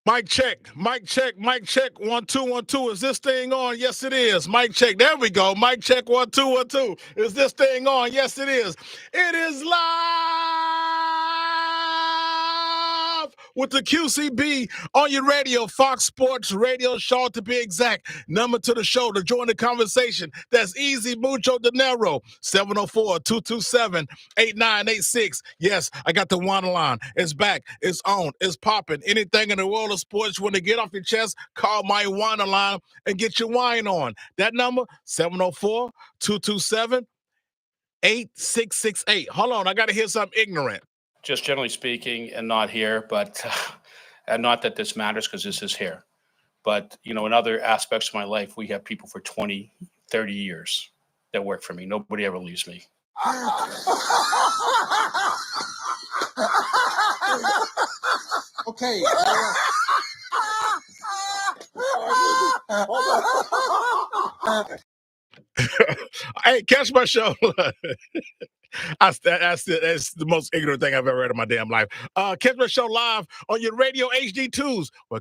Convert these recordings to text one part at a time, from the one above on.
Mic check, mic check, mic check. 1 2 1 2. Is this thing on? Yes, it is. Mic check. There we go. Mic check. 1 2 1 2. Is this thing on? Yes, it is. It is live with the QCB on your radio, Fox Sports Radio Show to be exact. Number to the show to join the conversation. That's easy, mucho dinero. 704-227-8986. Yes, I got the one line. It's back. It's on. It's popping. Anything in the world of sports you want to get off your chest, call my wine line and get your wine on. That number, 704-227-8668. Hold on, I got to hear something ignorant. Just generally speaking, and not here, but and not that this matters because this is here. But, in other aspects of my life, we have people for 20, 30 years that work for me. Nobody ever leaves me. Okay. Hey, catch my show. That's the most ignorant thing I've ever read in my damn life. Catch my show live on your radio HD2s. Well,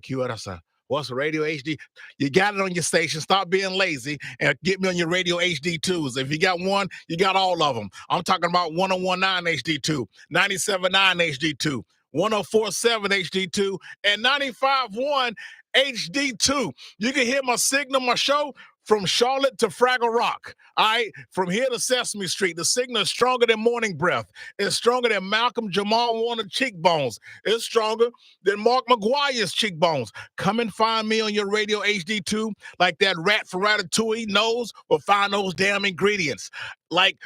what's radio HD? You got it on your station. Stop being lazy and get me on your radio HD2s. If you got one, you got all of them. I'm talking about 101.9 HD2, 97.9 HD2, 104.7 HD2, and 95.1 HD2. You can hear my signal, my show, from Charlotte to Fraggle Rock. All right, from here to Sesame Street, the signal is stronger than morning breath. It's stronger than Malcolm Jamal Warner cheekbones. It's stronger than Mark McGuire's cheekbones. Come and find me on your radio HD2 like that rat for Ratatouille knows will find those damn ingredients. Like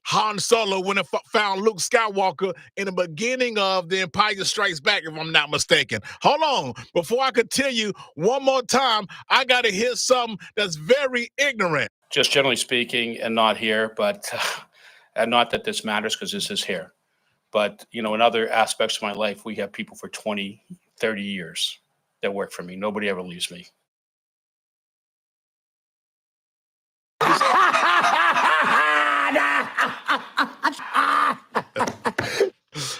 Han Solo when it found Luke Skywalker in the beginning of The Empire Strikes Back, if I'm not mistaken. Hold on. Before I continue, one more time, I got to hear something that's very ignorant. Just generally speaking, and not here, but and not that this matters because this is here. But, in other aspects of my life, we have people for 20, 30 years that work for me. Nobody ever leaves me.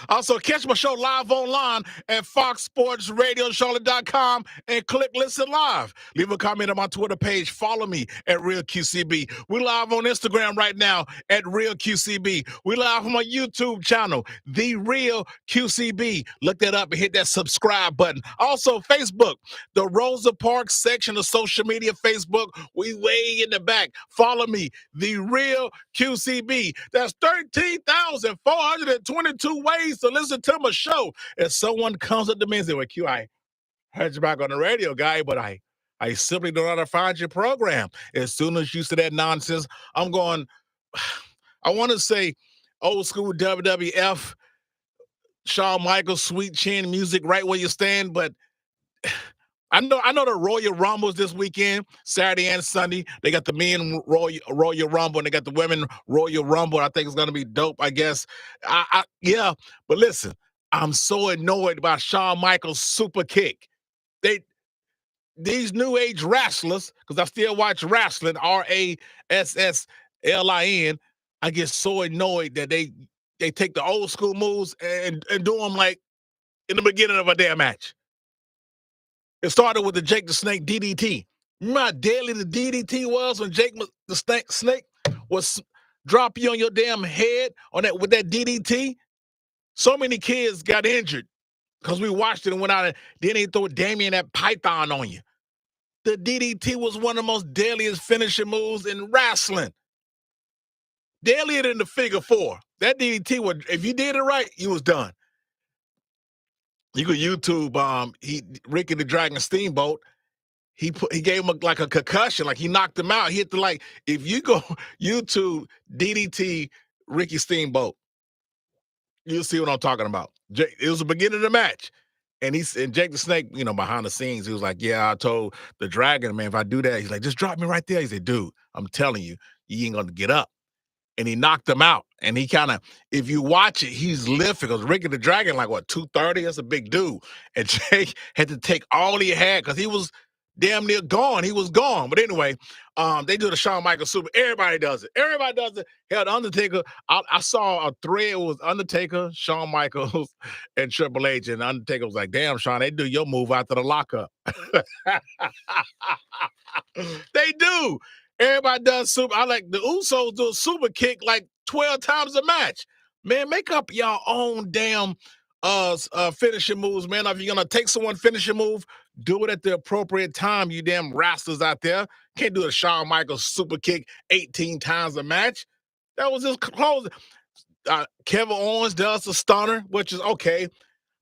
Also, catch my show live online at foxsportsradiocharlotte.com and click listen live. Leave a comment on my Twitter page. Follow me at RealQCB. We're live on Instagram right now at RealQCB. We're live on my YouTube channel, The Real QCB. Look that up and hit that subscribe button. Also, Facebook, the Rosa Parks section of social media, Facebook. We way in the back. Follow me, The Real QCB. That's 13,422 ways to listen to my show. If someone comes up to me and says, well, Q, I heard you back on the radio, guy, but I simply don't know how to find your program. As soon as you say that nonsense, I'm going, I want to say old school WWF, Shawn Michaels, Sweet Chin music, right where you stand, but I know the Royal Rumbles this weekend, Saturday and Sunday. They got the men Royal Rumble and they got the women Royal Rumble. I think it's gonna be dope, I guess. Yeah, but listen, I'm so annoyed by Shawn Michaels' super kick. These new age wrestlers, because I still watch wrestling, RASSLIN. I get so annoyed that they take the old school moves and do them like in the beginning of a damn match. It started with the Jake the Snake DDT. Remember how deadly the DDT was when Jake the Snake was drop you on your damn head with that DDT? So many kids got injured because we watched it and went out and then they throw Damien that python on you. The DDT was one of the most deadliest finishing moves in wrestling. Deadlier than the figure four. That DDT was, if you did it right, you was done. You could YouTube Ricky the Dragon Steamboat. He gave him like a concussion, like he knocked him out. He hit if you go YouTube DDT Ricky Steamboat, you'll see what I'm talking about. It was the beginning of the match. And Jake the Snake, behind the scenes, he was like, yeah, I told the Dragon, man, if I do that, he's like, just drop me right there. He said, dude, I'm telling you, you ain't gonna get up. And he knocked him out. And he kind of, if you watch it, he's lifting because Ricky the Dragon, like what, 230? That's a big dude. And Jake had to take all he had because he was damn near gone. He was gone. But anyway, they do the Shawn Michaels super. Everybody does it. Everybody does it. Hell, the Undertaker. I saw a thread. It was Undertaker, Shawn Michaels, and Triple H. And Undertaker was like, "Damn, Shawn, they do your move after the lockup." They do. Everybody does super. I like the Usos do a super kick like 12 times a match. Man, make up your own damn finishing moves, man. If you're gonna take someone finishing move, do it at the appropriate time, you damn rascals out there. Can't do a Shawn Michaels super kick 18 times a match. That was his close. Kevin Owens does a stunner, which is okay.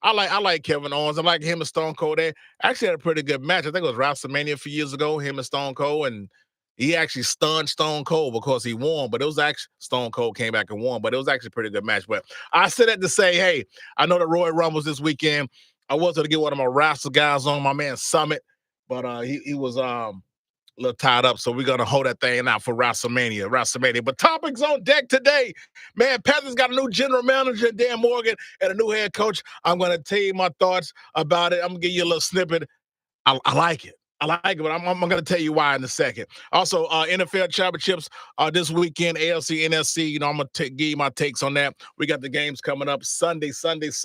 I like Kevin Owens. I like him and Stone Cold. They actually had a pretty good match. I think it was WrestleMania a few years ago, him and Stone Cold, and he actually stunned Stone Cold because he won. But it was actually Stone Cold came back and won. But it was actually a pretty good match. But I said that to say, hey, I know the Royal Rumbles this weekend. I was going to get one of my wrestle guys on, my man Summit, but he was a little tied up, so we're gonna hold that thing out for WrestleMania. But topics on deck today, man. Panthers got a new general manager, Dan Morgan, and a new head coach. I'm gonna tell you my thoughts about it. I'm gonna give you a little snippet. I like it. I like it, but I'm going to tell you why in a second. Also, NFL championships this weekend, AFC, NFC. You know, I'm going to give you my takes on that. We got the games coming up Sunday. Chiefs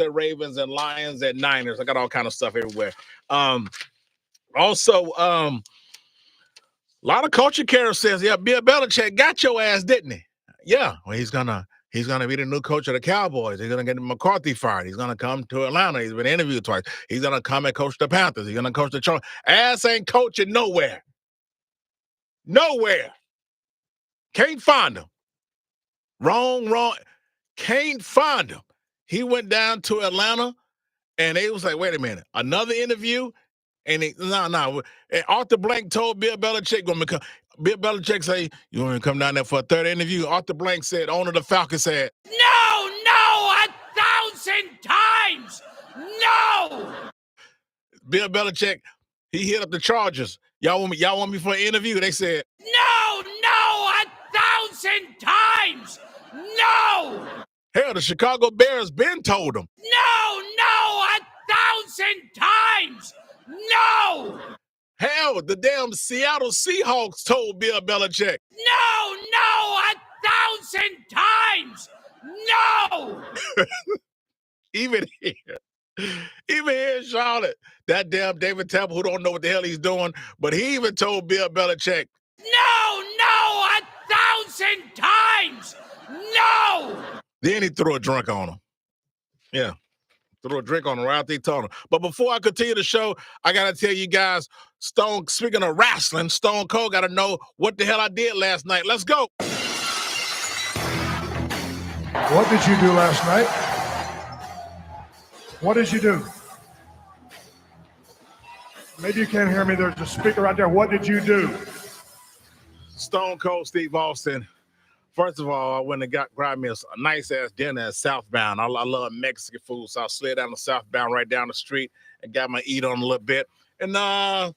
at Ravens and Lions at Niners. I got all kind of stuff everywhere. Also, a lot of culture carousels. Yeah, Bill Belichick got your ass, didn't he? Yeah, well, he's gonna be the new coach of the Cowboys. He's gonna get McCarthy fired. He's gonna come to Atlanta. He's been interviewed twice. He's gonna come and coach the Panthers. He's gonna coach the Chargers. Ass ain't coaching nowhere. Nowhere. Can't find him. Wrong. Can't find him. He went down to Atlanta, and they was like, wait a minute, another interview. And no. And Arthur Blank told Bill Belichick, Bill Belichick say, you want me to come down there for a third interview? Arthur Blank said, owner of the Falcons said, No, 1,000 times. No. Bill Belichick, he hit up the Chargers. Y'all want me for an interview? They said, No, 1,000 times. No. Hell, the Chicago Bears been told him. No, 1,000 times. No. Hell, the damn Seattle Seahawks told Bill Belichick. No, 1,000 times. No. Even here in Charlotte, that damn David Temple, who don't know what the hell he's doing, but he even told Bill Belichick. No, 1,000 times. No. Then he threw a drink on him. Yeah. Throw a drink on him right after he told him. But before I continue the show, I got to tell you guys, speaking of wrestling, Stone Cold got to know what the hell I did last night. Let's go. What did you do last night? What did you do? Maybe you can't hear me. There's a speaker right there. What did you do? Stone Cold Steve Austin. First of all, I went and grabbed me a nice-ass dinner at Southbound. I love Mexican food, so I slid down to Southbound right down the street and got my eat on a little bit. And, of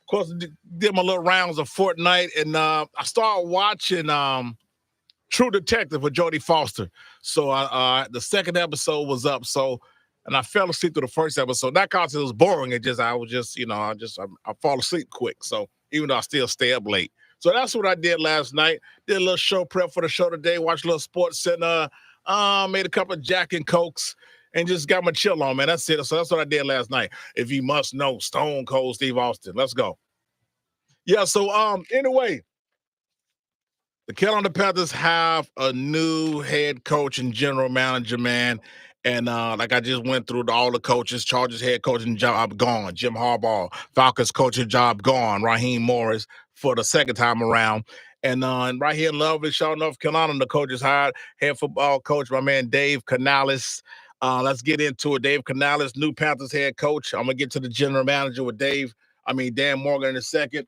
course, did my little rounds of Fortnite. And I started watching True Detective with Jodie Foster. So the second episode was up. And I fell asleep through the first episode. Not because it was boring. I fall asleep quick. So even though I still stay up late. So that's what I did last night. Did a little show prep for the show today. Watched a little Sports Center. Made a couple of Jack and Cokes and just got my chill on, man. That's it. So that's what I did last night. If you must know, Stone Cold Steve Austin. Let's go. Yeah, so anyway, the Carolina Panthers have a new head coach and general manager, man. And like I just went through all the coaches, Chargers head coaching job gone, Jim Harbaugh, Falcons coaching job gone, Raheem Morris for the second time around. And right here in Lovely, Charlotte, North Carolina, the coach is hired, head football coach, my man Dave Canales. Let's get into it. Dave Canales, new Panthers head coach. I'm going to get to the general manager with Dan Morgan in a second.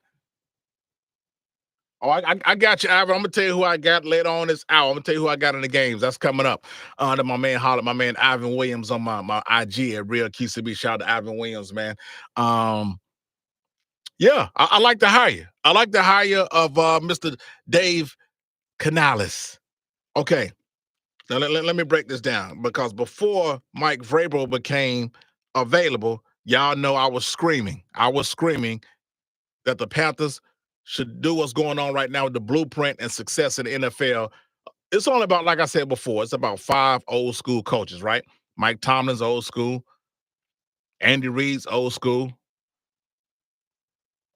Oh, I got you, Ivan. I'm going to tell you who I got later on this hour. I'm going to tell you who I got in the games. That's coming up. To my man Ivan Williams on my IG at Real QCB. Shout out to Ivan Williams, man. Yeah, I like the hire. I like the hire of Mr. Dave Canales. Okay, now let me break this down, because before Mike Vrabel became available, y'all know I was screaming. I was screaming that the Panthers should do what's going on right now with the blueprint and success in the NFL. It's only about, like I said before, it's about 5 old school coaches, right? Mike Tomlin's old school. Andy Reid's old school.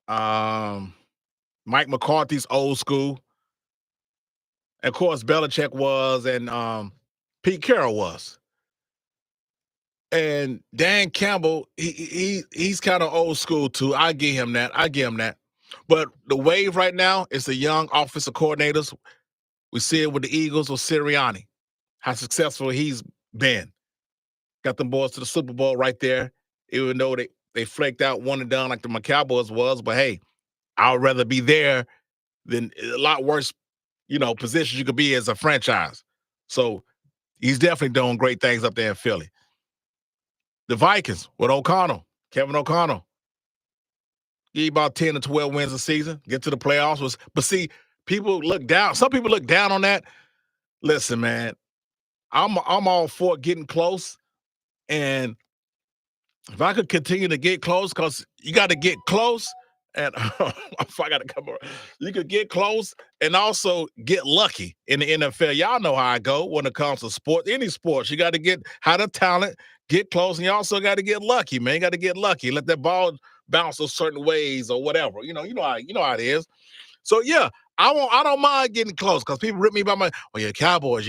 Mike McCarthy's old school. And of course, Belichick was, and Pete Carroll was. And Dan Campbell, he's kind of old school too. I give him that. But the wave right now is the young offensive coordinators. We see it with the Eagles with Sirianni, how successful he's been. Got them boys to the Super Bowl right there, even though they flaked out one and done like the Cowboys was. But hey, I would rather be there than a lot worse, positions you could be as a franchise. So he's definitely doing great things up there in Philly. The Vikings with Kevin O'Connell. Give about 10 to 12 wins a season, get to the playoffs. But see, people look down. Some people look down on that. Listen, man, I'm all for getting close. And if I could continue to get close, because you got to get close, and if I got to come over, you could get close and also get lucky in the NFL. Y'all know how I go when it comes to sports. Any sports, you got to have the talent, get close, and you also got to get lucky, man. You got to get lucky. Let that ball bounce a certain ways or whatever. You know how it is. So yeah, I don't mind getting close, because people rip me about Cowboys.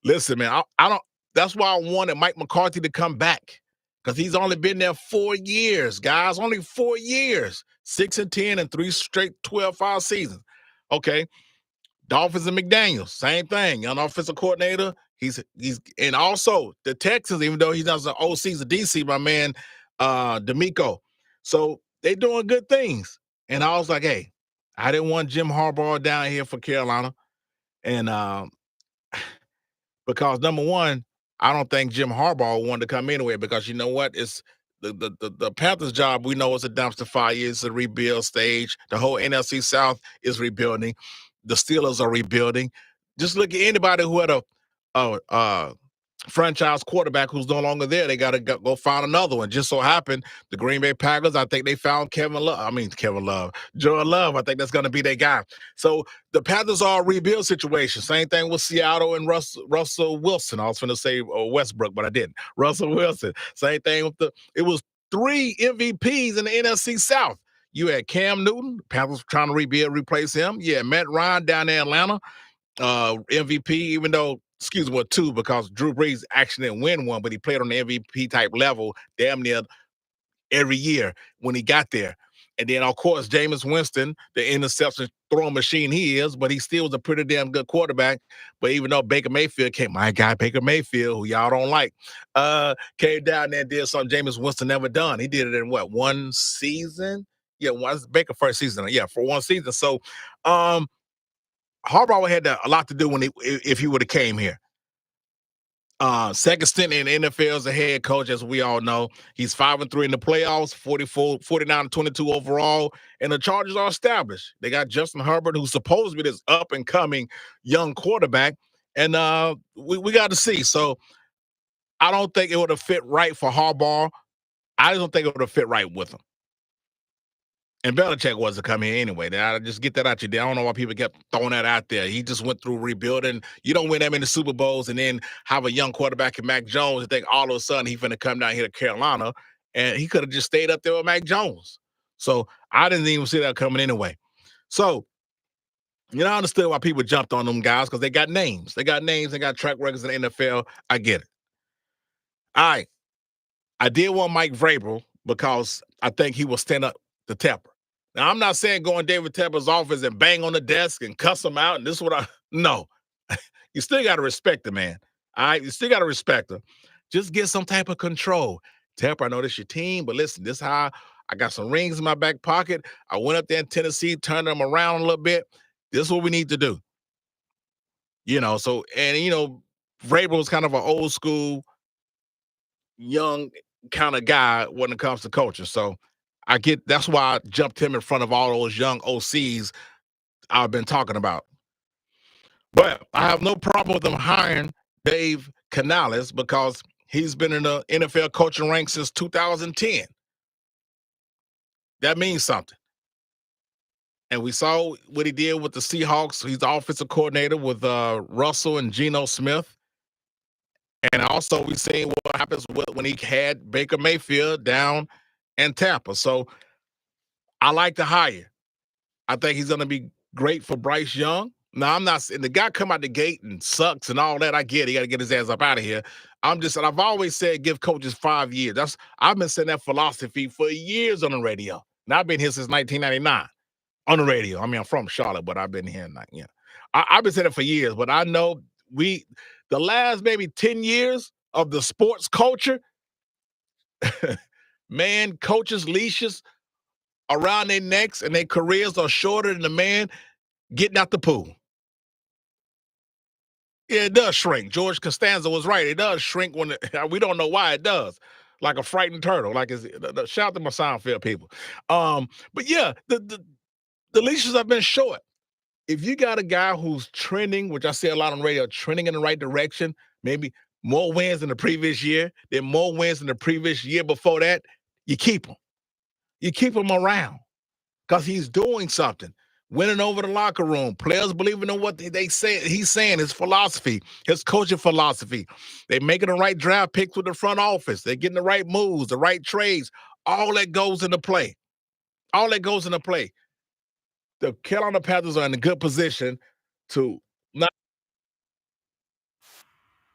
Listen, man, I don't. That's why I wanted Mike McCarthy to come back, because he's only been there 4 years, guys. Only 4 years. 6-10 and 3 straight 12-5 seasons. Okay. Dolphins and McDaniels, same thing. Young offensive coordinator. He's and also the Texans, even though he's not an OC's a DC, my man D'Amico. So they doing good things. And I was like, hey, I didn't want Jim Harbaugh down here for Carolina. And because number one, I don't think Jim Harbaugh wanted to come anyway, because you know what? It's the Panthers' job, we know, it's a dumpster fire. It's a rebuild stage. The whole NFC South is rebuilding. The Steelers are rebuilding. Just look at anybody who had a franchise quarterback who's no longer there. They got to go find another one. Just so happened, the Green Bay Packers, I think they found Jordan Love. I think that's going to be their guy. So the Panthers are a rebuild situation. Same thing with Seattle and Russell Wilson. I was going to say Westbrook, but I didn't. Russell Wilson. Same thing with it was 3 MVPs in the NFC South. You had Cam Newton, Panthers trying to replace him. Yeah, Matt Ryan down in Atlanta, MVP, even though, 2, because Drew Brees actually didn't win one, but he played on the MVP type level damn near every year when he got there. And then, of course, Jameis Winston, the interception throwing machine he is, but he still was a pretty damn good quarterback. But even though Baker Mayfield my guy Baker Mayfield, who y'all don't like, came down there and did something Jameis Winston never done. He did it in what, 1 season? Yeah, Baker first season. Yeah, for 1 season. So Harbaugh had a lot to do if he would have came here. Second stint in the NFL as a head coach, as we all know. He's 5-3 in the playoffs, 49-22 overall, and the Chargers are established. They got Justin Herbert, who's supposed to be this up-and-coming young quarterback, and we got to see. So I don't think it would have fit right for Harbaugh. I just don't think it would have fit right with him. And Belichick was to come here anyway. I just get that out you there. I don't know why people kept throwing that out there. He just went through rebuilding. You don't win that many Super Bowls and then have a young quarterback in Mac Jones and think all of a sudden he's finna come down here to Carolina, and he could have just stayed up there with Mac Jones. So I didn't even see that coming anyway. So, I understood why people jumped on them guys, because they got names. They got track records in the NFL. I get it. All right. I did want Mike Vrabel because I think he will stand up to Tepper. Now, I'm not saying go in David Tepper's office and bang on the desk and cuss him out, and this is what no. You still got to respect the man, all right? You still got to respect him. Just get some type of control. Tepper, I know this your team, but listen, this is how I got some rings in my back pocket. I went up there in Tennessee, turned them around a little bit. This is what we need to do. So, and, Vrabel was kind of an old school, young kind of guy when it comes to coaching. So, that's why I jumped him in front of all those young OCs I've been talking about. But I have no problem with them hiring Dave Canales, because he's been in the NFL coaching ranks since 2010. That means something. And we saw what he did with the Seahawks. He's the offensive coordinator with Russell and Geno Smith. And also we seen what happens when he had Baker Mayfield down in Tampa. So I like the hire. I think he's going to be great for Bryce Young. Now, I'm not, and the guy come out the gate and sucks and all that. I get it. He got to get his ass up out of here. I've always said give coaches 5 years. I've been saying that philosophy for years on the radio. And I've been here since 1999 on the radio. I mean, I'm from Charlotte, but I've been here. I've been saying it for years, but I know the last maybe 10 years of the sports culture, man, coaches' leashes around their necks and their careers are shorter than the man getting out the pool. Yeah, it does shrink. George Costanza was right. It does shrink when we don't know why it does. Like a frightened turtle. Shout out to my Seinfeld people. But yeah, the leashes have been short. If you got a guy who's trending, which I say a lot on radio, trending in the right direction, maybe more wins than the previous year, then more wins than the previous year before that, you keep him. You keep him around because he's doing something. Winning over the locker room. Players believing in what they say. He's saying his philosophy, his coaching philosophy. They're making the right draft picks with the front office. They're getting the right moves, the right trades. All that goes into play. All that goes into play. The Carolina Panthers are in a good position to not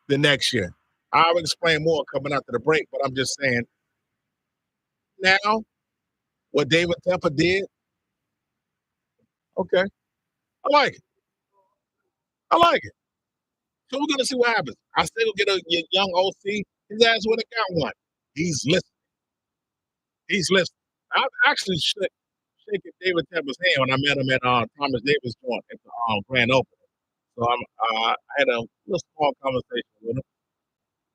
the next year. I'll explain more coming after the break, but I'm just saying now what David Temple did, okay, I like it. I like it. So we're gonna see what happens. I still gonna get a young OC. His ass would have got one. He's listening. He's listening. I actually shaking David Temple's hand when I met him at Thomas Davis joint at the grand opening. So I had a little small conversation with him.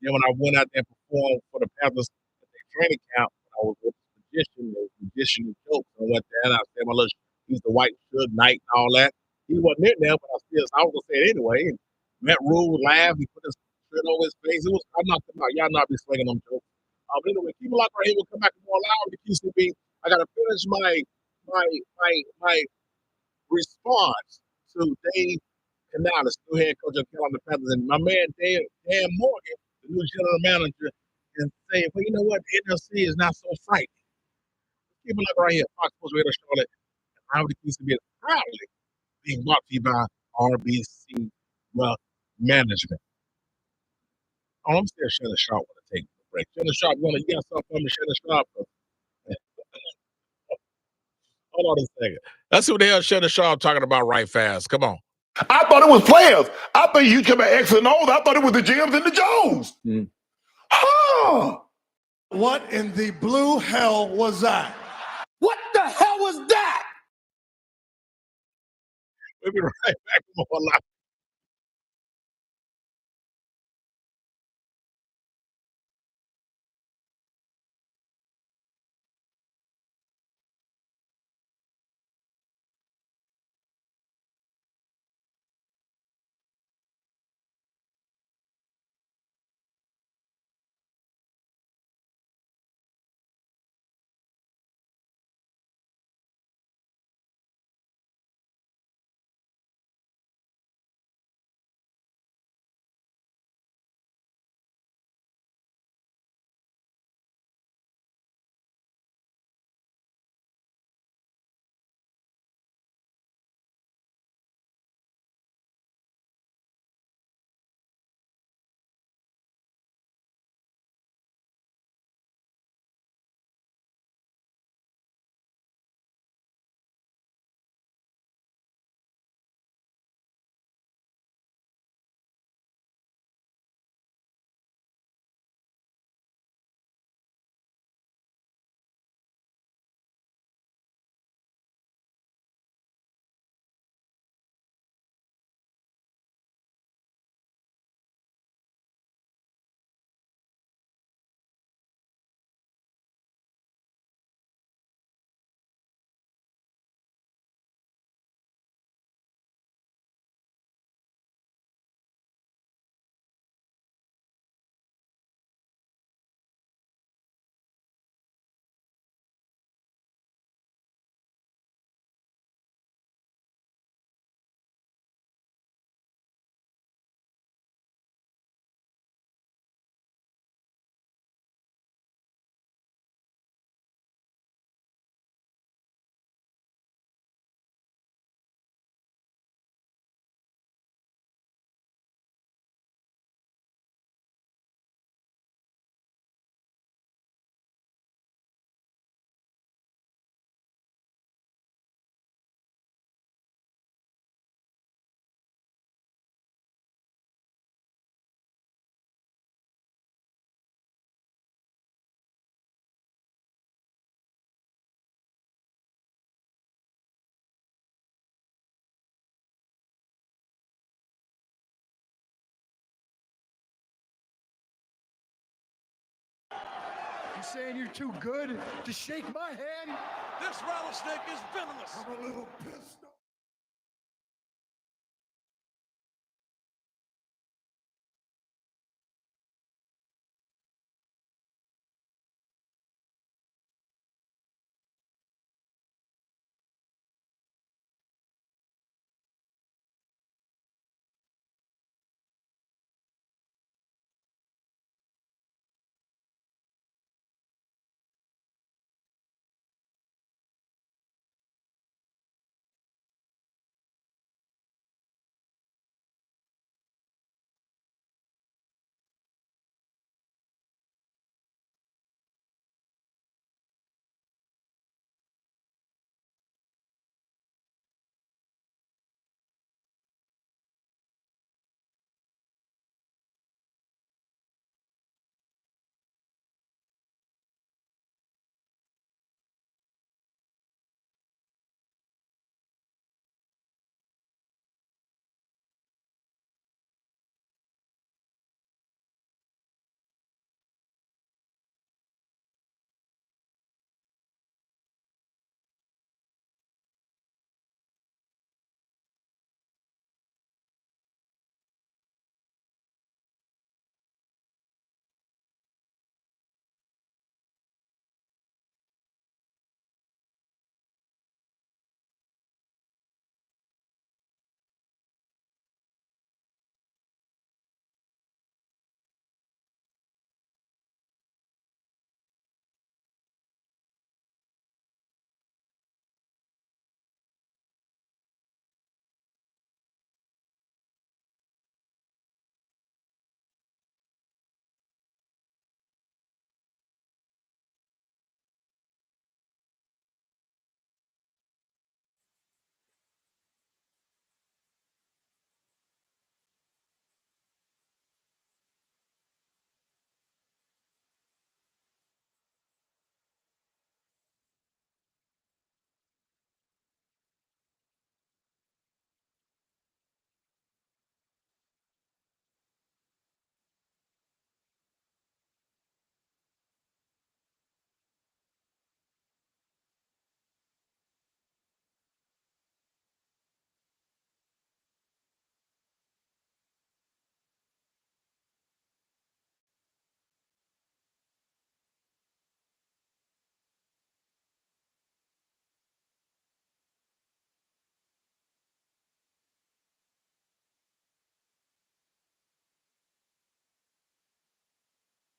Then when I went out there and performed for the Panthers at their training camp, I was with the magician and jokes. I went there and I said, my little, he's the white Suge Knight and all that. He wasn't in there, but I was gonna say it anyway. And Matt Rule laughed. He put his shirt over his face. I knocked him out. Y'all not be slinging them jokes. But anyway, keep it locked right here. We'll come back with more loud with the QCB. I gotta finish my response to Dave Canales, new head coach of Carolina Panthers, and my man Dan Morgan, the new general manager, and say, well, you know what? The NFC is not so frightening. Keep it locked right here. Fox Sports Radio Charlotte. And I would used to be proudly being brought to you by RBC Wealth Management. Oh, I'm still Shannon Sharp when I take a break. Shannon Sharp, you got something for me, Shannon Sharp? Hold on a second. Let's see what the hell Shannon Sharp talking about right fast. Come on. I thought it was players. I think you come at X and O's. I thought it was the Jims and the Joes. Huh. What in the blue hell was that? What the hell was that? We'll be right back with more live. saying you're too good to shake my hand? This rattlesnake is venomous. I'm a little pissed off.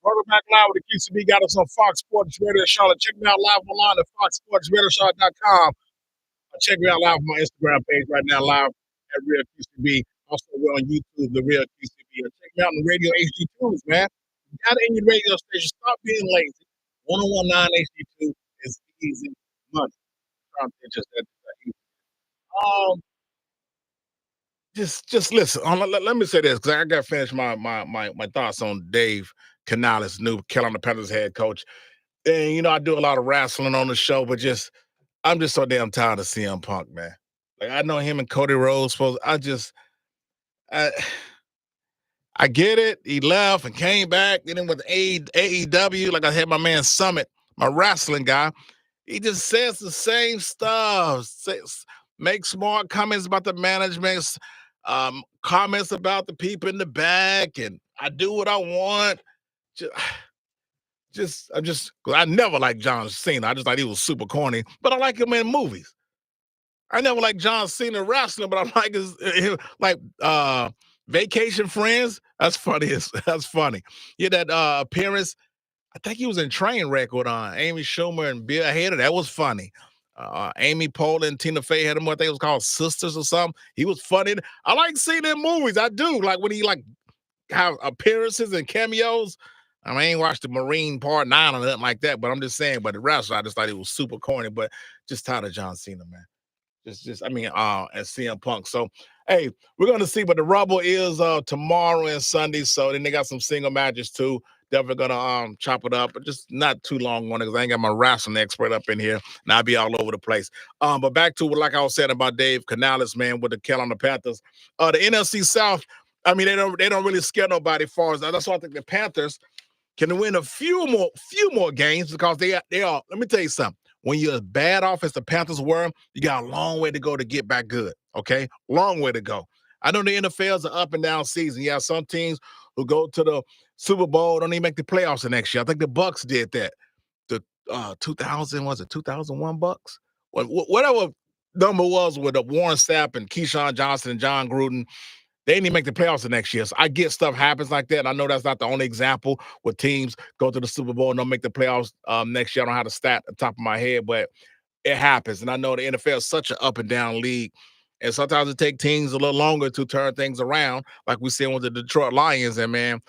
Welcome back live with the QCB. Got us on Fox Sports Radio Charlotte. Check me out live online at foxsportsradiocharlotte.com. Check me out live on my Instagram page right now, live at Real QCB. Also, we're on YouTube, The Real QCB. And check me out on the Radio HD2s, man. You got it in your radio station. Stop being lazy. 1019 HD2 is easy money. I'm trying to just that easy. Just listen. Let me say this because I got to finish my thoughts on Dave Canales, new Carolina Panthers head coach. And you know, I do a lot of wrestling on the show, but I'm just so damn tired of CM Punk, man. Like I know him and Cody Rhodes supposed. I I get it. He left and came back. Then with AEW, like I had my man Summit, my wrestling guy. He just says the same stuff. Make smart comments about the management, comments about the people in the back, and I do what I want. Cause I never liked John Cena. I just thought he was super corny, but I like him in movies. I never liked John Cena wrestling, but I like his Vacation Friends. That's funny. That's funny. Yeah, that appearance. I think he was in Trainwreck with Amy Schumer and Bill Hader. That was funny. Amy Poehler and Tina Fey had him what they was called Sisters or something. He was funny. I like seeing him in movies. I do like when he like have appearances and cameos. I mean, I ain't watched the Marine Part 9 or nothing like that, but I'm just saying. But the wrestler, I just thought he was super corny. But just tired of John Cena, man. And CM Punk. So, hey, we're gonna see what the Rumble is tomorrow and Sunday. So then they got some single matches too. Definitely gonna chop it up, but just not too long on it because I ain't got my wrestling expert up in here, and I'll be all over the place. But back to what, like I was saying about Dave Canales, man, with the Carolina Panthers, the NFC South. I mean, they don't really scare nobody. As far as that's why I think the Panthers. Can they win a few more games? Because they are. Let me tell you something. When you're as bad off as the Panthers were, you got a long way to go to get back good. Okay, long way to go. I know the NFL is an up and down season. You have some teams who go to the Super Bowl, don't even make the playoffs the next year. I think the Bucks did that. The 2001 Bucks? Whatever number was with Warren Sapp and Keyshawn Johnson and John Gruden, they didn't even make the playoffs the next year. So I get stuff happens like that. And I know that's not the only example where teams go to the Super Bowl and don't make the playoffs next year. I don't have the stat at the top of my head, but it happens. And I know the NFL is such an up and down league. And sometimes it takes teams a little longer to turn things around, like we see with the Detroit Lions. And, man,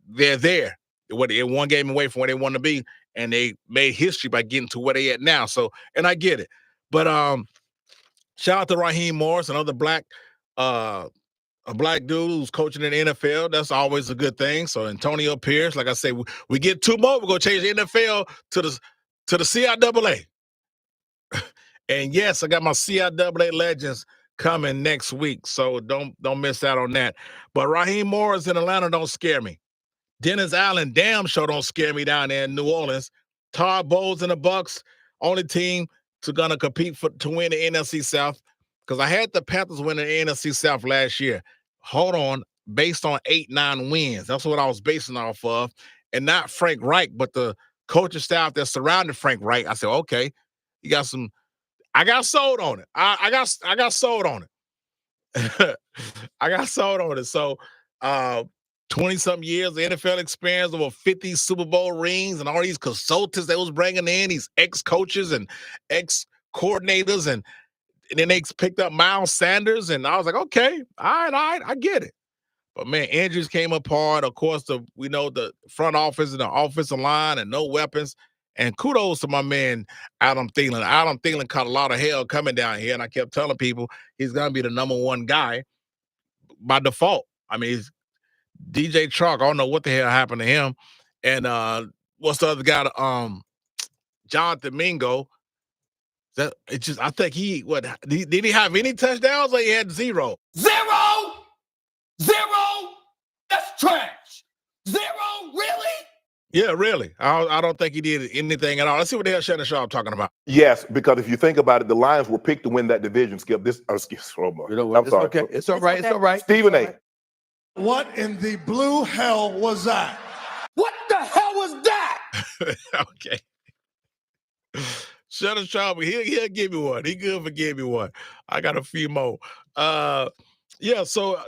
they're there. They're one game away from where they want to be, and they made history by getting to where they at now. So, and I get it. But shout out to Raheem Morris, another black a black dude who's coaching in the NFL. That's always a good thing. So Antonio Pierce, like I say, we get two more. We're gonna change the NFL to the CIAA. And yes, I got my CIAA legends coming next week. So don't miss out on that. But Raheem Morris in Atlanta don't scare me. Dennis Allen damn sure don't scare me down there in New Orleans. Todd Bowles and the Bucks, only team to gonna compete to win the NFC South. Because I had the Panthers winning the NFC South last year. Hold on, based on 8-9 wins. That's what I was basing off of. And not Frank Reich, but the coaching staff that surrounded Frank Reich. I said, okay, you got some. I got sold on it. I got sold on it. I got sold on it. So 20-something years of NFL experience, over 50 Super Bowl rings, and all these consultants they was bringing in, these ex-coaches and ex-coordinators, and then they picked up Miles Sanders, and I was like, okay, all right, I get it. But, man, injuries came apart. Of course, we know the front office and the offensive line and no weapons. And kudos to my man, Adam Thielen. Adam Thielen caught a lot of hell coming down here, and I kept telling people he's going to be the number one guy by default. I mean, DJ Chark, I don't know what the hell happened to him. And what's the other guy? Jonathan Mingo. I think did he have any touchdowns or he had zero? Zero! That's trash! Zero? Really? Yeah, really. I don't think he did anything at all. Let's see what the hell Shannon Sharp talking about. Yes, because if you think about it, the Lions were picked to win that division. Skip this. I'm sorry. Okay. It's all right. It's all right. Stephen A. What in the blue hell was that? What the hell was that? Okay. Shannon Sharp, he'll give me one. He good for give me one. I got a few more. Yeah, so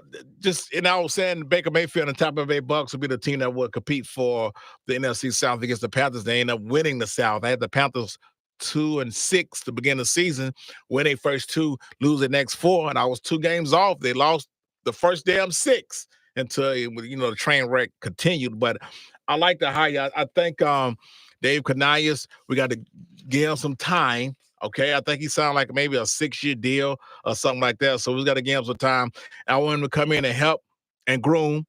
and I was saying Baker Mayfield and Tampa Bay Bucks would be the team that would compete for the NFC South against the Panthers. They end up winning the South. I had the Panthers 2-6 to begin the season, win their first two, lose the next four, and I was 2 games off. They lost the first damn 6 until the train wreck continued. But I like the hire. I think Dave Canales, we got to give him some time. Okay, I think he sounded like maybe a 6-year deal or something like that. So we got to give him some time. I want him to come in and help and groom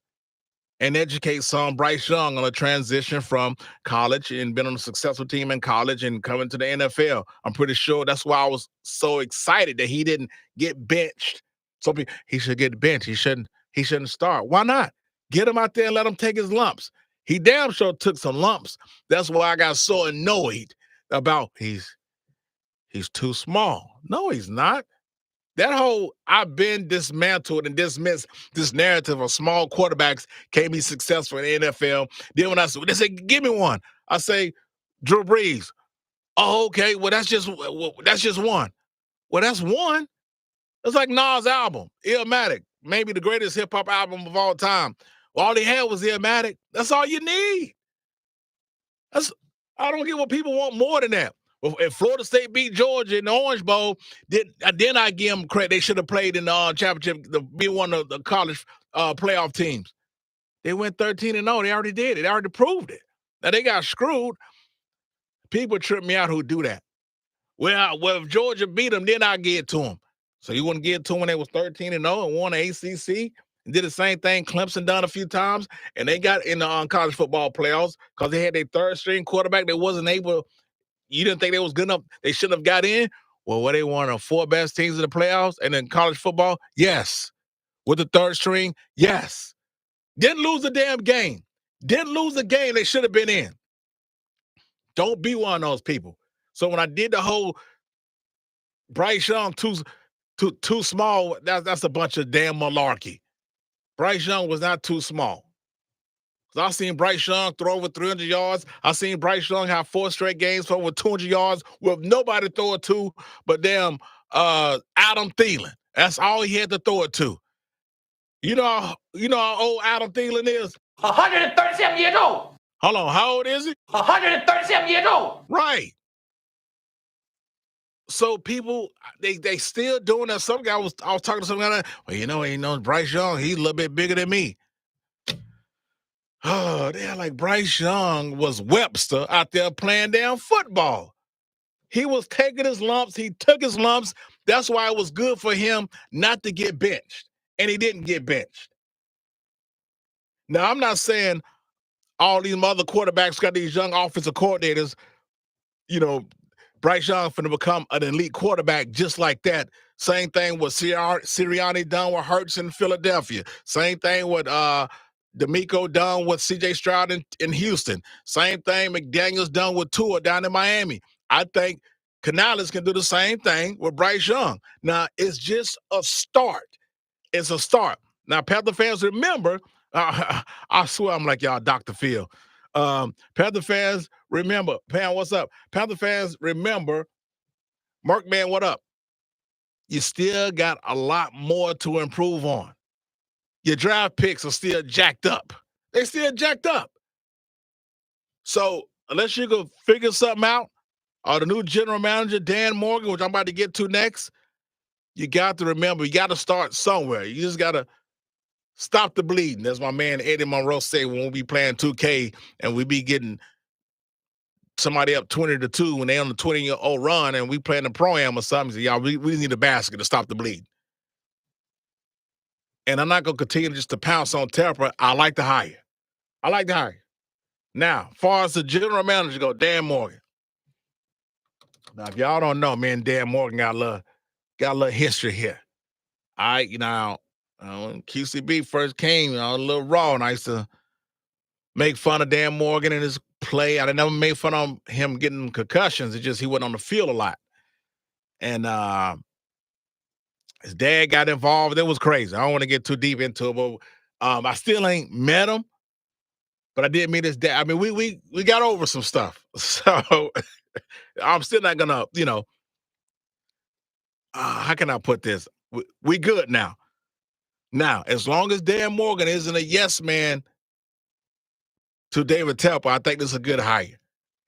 and educate some Bryce Young on a transition from college and been on a successful team in college and coming to the NFL. I'm pretty sure that's why I was so excited that he didn't get benched. So he should get benched. He shouldn't start. Why not? Get him out there and let him take his lumps. He damn sure took some lumps. That's why I got so annoyed about he's too small. No, he's not. That whole I've been dismantled and dismissed this narrative of small quarterbacks can't be successful in the NFL. Then when they say, give me one, I say, Drew Brees. Oh, okay. Well, that's just one. Well, that's one. It's like Nas' album, Illmatic, maybe the greatest hip hop album of all time. Well, all he had was Illmatic. That's all you need. I don't get what people want more than that. If Florida State beat Georgia in the Orange Bowl, then I give them credit. They should have played in the championship, be one of the college playoff teams. They went 13-0. They already did it. They already proved it. Now, they got screwed. People trip me out who do that. Well, if Georgia beat them, then I get to them. So you wouldn't get to them when they was 13-0 and won the ACC and did the same thing Clemson done a few times, and they got in the college football playoffs because they had their third-string quarterback that wasn't able. You didn't think they was good enough? They shouldn't have got in? Well, were they one of the 4 best teams in the playoffs and in college football? Yes. With the third string? Yes. Didn't lose the damn game. Didn't lose a game they should have been in. Don't be one of those people. So when I did the whole Bryce Young too small, that's a bunch of damn malarkey. Bryce Young was not too small. I seen Bryce Young throw over 300 yards. I seen Bryce Young have 4 straight games for over 200 yards with nobody to throw it to but damn Adam Thielen. That's all he had to throw it to. You know how old Adam Thielen is? 137 years old. Hold on, how old is he? 137 years old. Right. So people, they still doing that. Some guy I was talking to some guy, well, Bryce Young, he's a little bit bigger than me. Oh, they're like Bryce Young was Webster out there playing damn football. He was taking his lumps. He took his lumps. That's why it was good for him not to get benched. And he didn't get benched. Now, I'm not saying all these other quarterbacks got these young offensive coordinators, Bryce Young finna become an elite quarterback just like that. Same thing with Sirianni done with Hurts in Philadelphia. Same thing with D'Amico done with C.J. Stroud in Houston. Same thing McDaniels done with Tua down in Miami. I think Canales can do the same thing with Bryce Young. Now, it's just a start. It's a start. Now, Panther fans, remember, I swear I'm like y'all, Dr. Phil. Panther fans, remember, Pam, what's up? Panther fans, remember, Mark Man, what up? You still got a lot more to improve on. Your draft picks are still jacked up. They still jacked up. So unless you can figure something out, or the new general manager, Dan Morgan, which I'm about to get to next, you got to remember, you got to start somewhere. You just got to stop the bleeding. That's my man Eddie Monroe say when we be playing 2K and we be getting somebody up 20-2 when they on the 20-year-old run and we playing the pro-am or something. So y'all, we need a basket to stop the bleeding. And I'm not going to continue just to pounce on Tepper. I like to hire. Now, as far as the general manager go, Dan Morgan. Now, if y'all don't know, man, Dan Morgan got a little history here. All right, when QCB first came, a little raw, and I used to make fun of Dan Morgan and his play. I never made fun of him getting concussions. It's just he wasn't on the field a lot. And his dad got involved. It was crazy. I don't want to get too deep into it, but I still ain't met him. But I did meet his dad. I mean, we got over some stuff. So I'm still not gonna, how can I put this? We good now. Now, as long as Dan Morgan isn't a yes man to David Tepper, I think this is a good hire.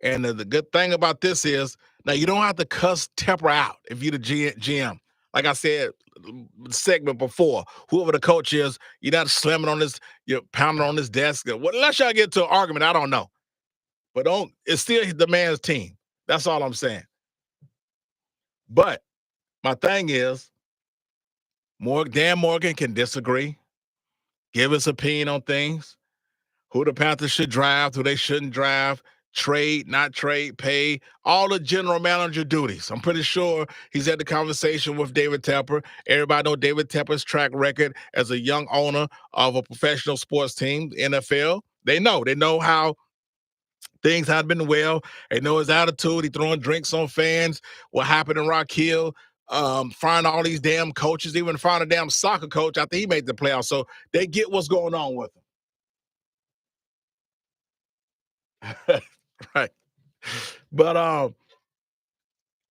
And the good thing about this is, now you don't have to cuss Tepper out if you're the GM. Like I said, the segment before, whoever the coach is, you're not slamming on this, you're pounding on this desk. Unless y'all get to an argument, I don't know. But it's still the man's team. That's all I'm saying. But my thing is, Dan Morgan can disagree, give his opinion on things, who the Panthers should draft, who they shouldn't draft, trade, not trade, pay, all the general manager duties. I'm pretty sure he's had the conversation with David Tepper. Everybody know David Tepper's track record as a young owner of a professional sports team, the NFL. They know how things had been well. They know his attitude. He throwing drinks on fans. What happened in Rock Hill, firing all these damn coaches, even firing a damn soccer coach after he made the playoffs. So they get what's going on with him. Right. But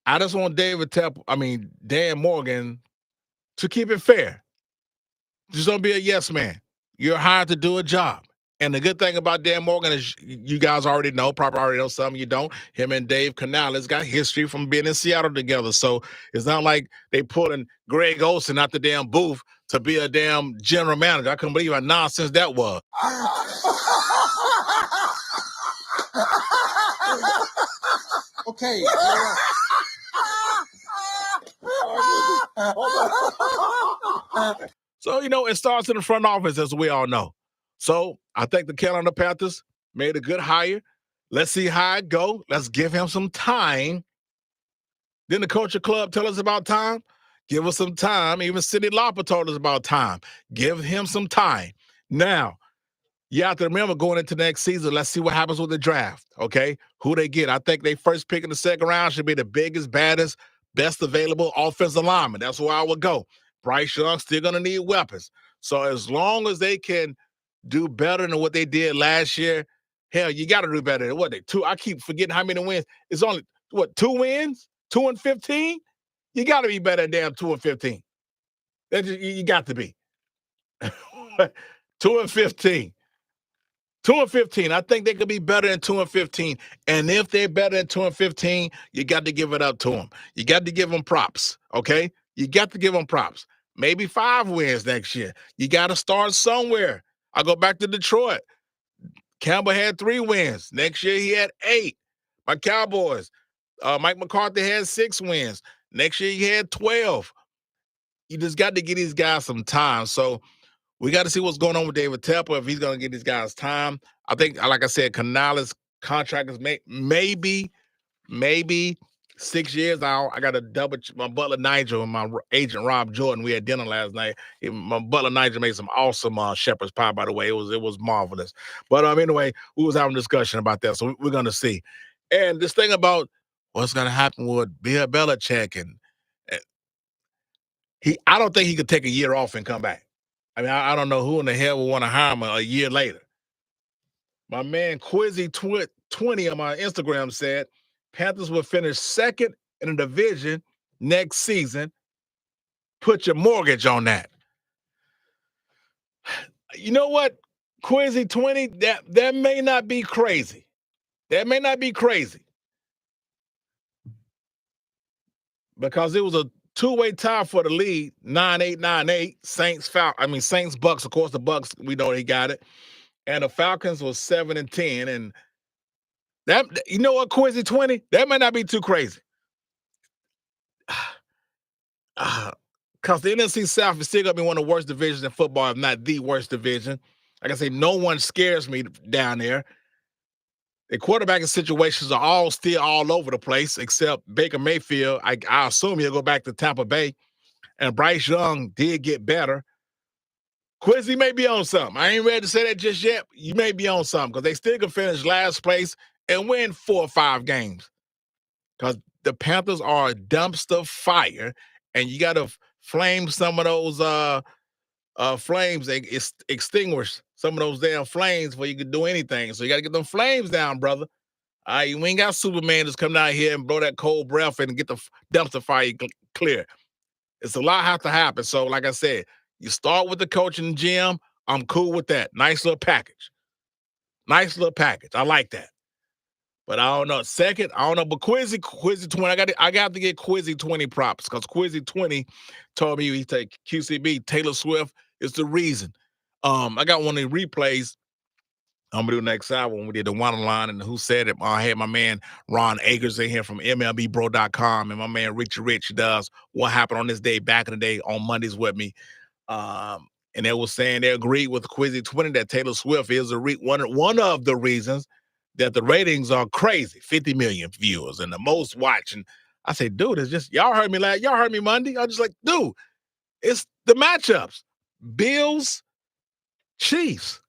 I just want Dan Morgan to keep it fair. Just don't be a yes man. You're hired to do a job. And the good thing about Dan Morgan is you guys already know, probably already know, some of you don't. Him and Dave Canales got history from being in Seattle together. So it's not like they pulling Greg Olson out the damn booth to be a damn general manager. I couldn't believe how nonsense that was. Okay. So, it starts in the front office, as we all know. So I think the Carolina Panthers made a good hire. Let's see how it go. Let's give him some time. Then the culture club tell us about time. Give us some time. Even Cindy Lauper told us about time. Give him some time. Now, you have to remember going into next season, let's see what happens with the draft, okay? Who they get. I think they first pick in the second round should be the biggest, baddest, best available offensive lineman. That's where I would go. Bryce Young still going to need weapons. So as long as they can do better than what they did last year, hell, you got to do better than what they two. I keep forgetting how many wins. It's only, what, 2 wins? 2-15? You got to be better than damn 2-15. You got to be. 2-15. 2-15. I think they could be better than 2-15. And if they're better than 2-15, you got to give it up to them. You got to give them props, okay? You got to give them props. Maybe 5 wins next year. You got to start somewhere. I go back to Detroit. Campbell had 3 wins. Next year, he had 8. My Cowboys, Mike McCarthy had 6 wins. Next year, he had 12. You just got to give these guys some time. So we got to see what's going on with David Tepper, if he's going to give these guys time. I think, like I said, Canales contract is maybe 6 years out. I got to double my butler Nigel and my agent Rob Jordan. We had dinner last night. My butler Nigel made some awesome shepherd's pie, by the way. It was marvelous. But anyway, we was having a discussion about that, so we're going to see. And this thing about what's going to happen with Bill Belichick, and I don't think he could take a year off and come back. I mean, I don't know who in the hell would want to hire him a year later. My man Quizzy20 on my Instagram said Panthers will finish second in the division next season. Put your mortgage on that. You know what, Quizzy20, that may not be crazy. That may not be crazy. Because it was a 2-way tie for the lead, 9-8, Saints Bucks. Of course, the Bucks, we know they got it. And the Falcons was 7-10. And that, you know what, Quizzy20, that might not be too crazy. Because the NFC South is still going to be one of the worst divisions in football, if not the worst division. Like I say, no one scares me down there. The quarterbacking situations are all still all over the place, except Baker Mayfield. I assume he'll go back to Tampa Bay. And Bryce Young did get better. Quizzy may be on something. I ain't ready to say that just yet. You may be on something because they still can finish last place and win 4 or 5 games. Because the Panthers are a dumpster fire, and you got to flame some of those flames, extinguish some of those damn flames before you can do anything. So you got to get them flames down, brother. All right, we ain't got Superman just come down here and blow that cold breath and get the dumpster fire clear. It's a lot have to happen. So, like I said, you start with the coach and the GM. I'm cool with that. Nice little package. Nice little package. I like that. But I don't know. Second, I don't know. But Quizzy20, I got to get Quizzy20 props because Quizzy20 told me he take QCB. Taylor Swift is the reason. I got one of the replays I'm gonna do next hour when we did the one line and who said it. I had my man Ron Akers in here from MLBBro.com, and my man Richie Rich does What Happened on This Day back in the day on Mondays with me. And they were saying they agreed with Quizzy20 that Taylor Swift is one of the reasons that the ratings are crazy. 50 million viewers and the most watching. I say, dude, it's just y'all heard me Monday. I was just like, dude, it's the matchups. Bills, Chiefs.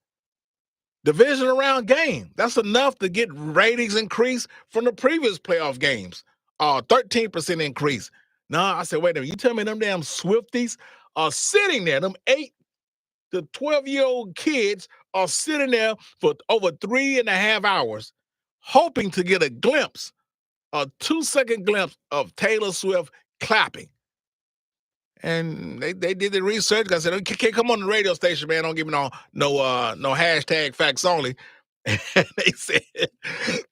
Division round game. That's enough to get ratings increase from the previous playoff games. 13% increase. Now, I said, wait a minute. You tell me them damn Swifties are sitting there. Them 8 to 12-year-old kids are sitting there for over 3.5 hours hoping to get a 2-second glimpse of Taylor Swift clapping. And they did the research. I said, can't come on the radio station, man. Don't give me no hashtag facts only. And they said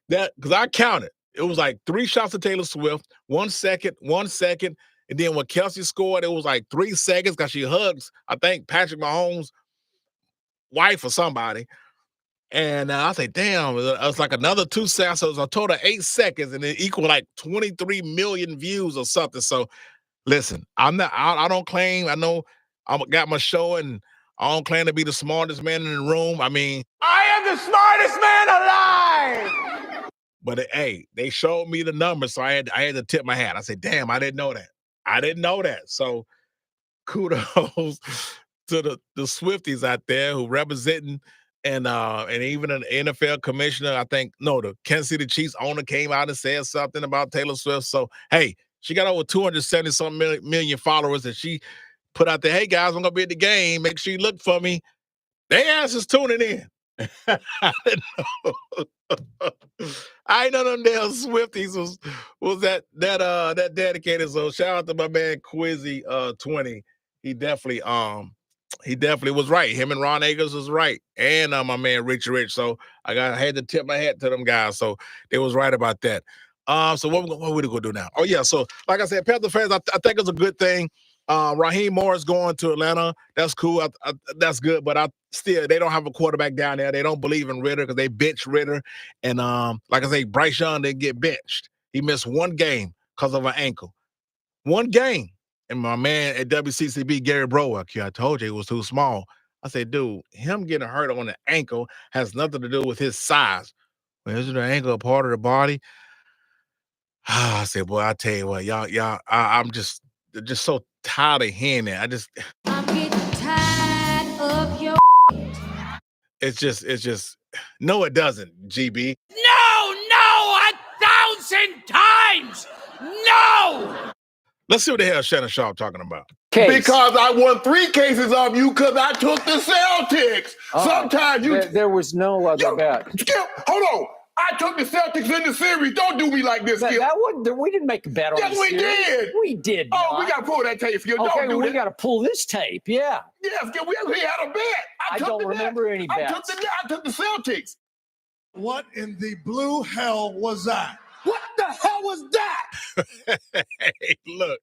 that because I counted. It was like 3 shots of Taylor Swift, 1 second. And then when Kelsey scored, it was like 3 seconds because she hugs, I think, Patrick Mahomes' wife or somebody. And I say, damn, it was like another 2 seconds. So it was a total of 8 seconds, and it equaled like 23 million views or something. So listen, I don't claim, I know I got my show and I don't claim to be the smartest man in the room. I mean, I am the smartest man alive. But hey, they showed me the numbers, so I had to tip my hat. I said, damn, I didn't know that. So kudos to the Swifties out there who representing And even an NFL commissioner, I think, no, the Kansas City Chiefs owner came out and said something about Taylor Swift. So, hey, she got over 270 some million followers, and she put out there, hey guys, I'm gonna be at the game. Make sure you look for me. They ass is tuning in. I didn't know. I ain't know them damn Swifties was that dedicated. So shout out to my man Quizzy 20. He definitely was right. Him and Ron Akers was right. And my man Richie Rich. So I had to tip my hat to them guys. So they was right about that. So what we gonna do now? Oh yeah, so like I said, Panther fans, I think it's a good thing. Raheem Morris going to Atlanta. That's cool. That's good. But they don't have a quarterback down there. They don't believe in Ritter because they bench Ritter. And like I say, Bryce Young didn't get benched. He missed one game because of an ankle. One game. And my man at WCCB, Gary Browell, I told you he was too small. I said, dude, him getting hurt on the ankle has nothing to do with his size. Well, isn't the ankle a part of the body? I said, boy, I tell you what, y'all, I'm just so tired of hearing that. I'm getting tired of your. It's just, no, it doesn't, GB. No, 1,000 times. No. Let's see what the hell Shannon Sharp talking about. Because I won 3 cases of you because I took the Celtics. Sometimes you... There was no other bet. Skip, hold on. I took the Celtics in the series. Don't do me like this, Skip. We didn't make a bet on Yes, the we series. did. We did Oh, not. we got to pull that tape, Skip. Okay, Don't do we that. got to pull this tape, yeah. Yes, Skip, we had a bet. I don't remember any bets. I took the Celtics. What in the blue hell was that? What the hell was that? Hey, look.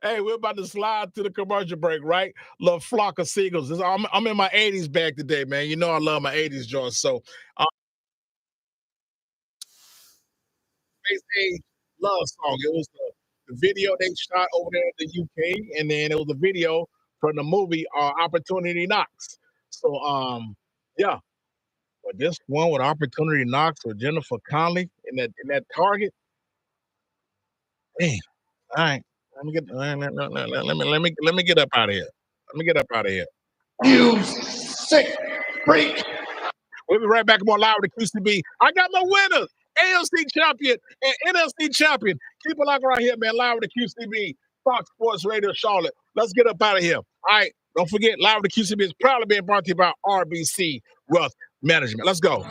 Hey, we're about to slide to the commercial break, right? Little flock of seagulls. I'm in my 80s bag today, man. You know I love my 80s joints. So, Space Age love song. It was the video they shot over there in the UK, and then it was a video from the movie Opportunity Knocks. So, yeah. But this one with Opportunity Knocks with Jennifer Connelly in that Target, man. All right. Let me get up out of here. Let me get up out of here. You sick freak. We'll be right back more live with the QCB. I got my winners. AFC champion and NFC champion. Keep it locked right here, man. Live with the QCB. Fox Sports Radio Charlotte. Let's get up out of here. All right. Don't forget, live with the QCB is proudly being brought to you by RBC Wealth Management. Let's go.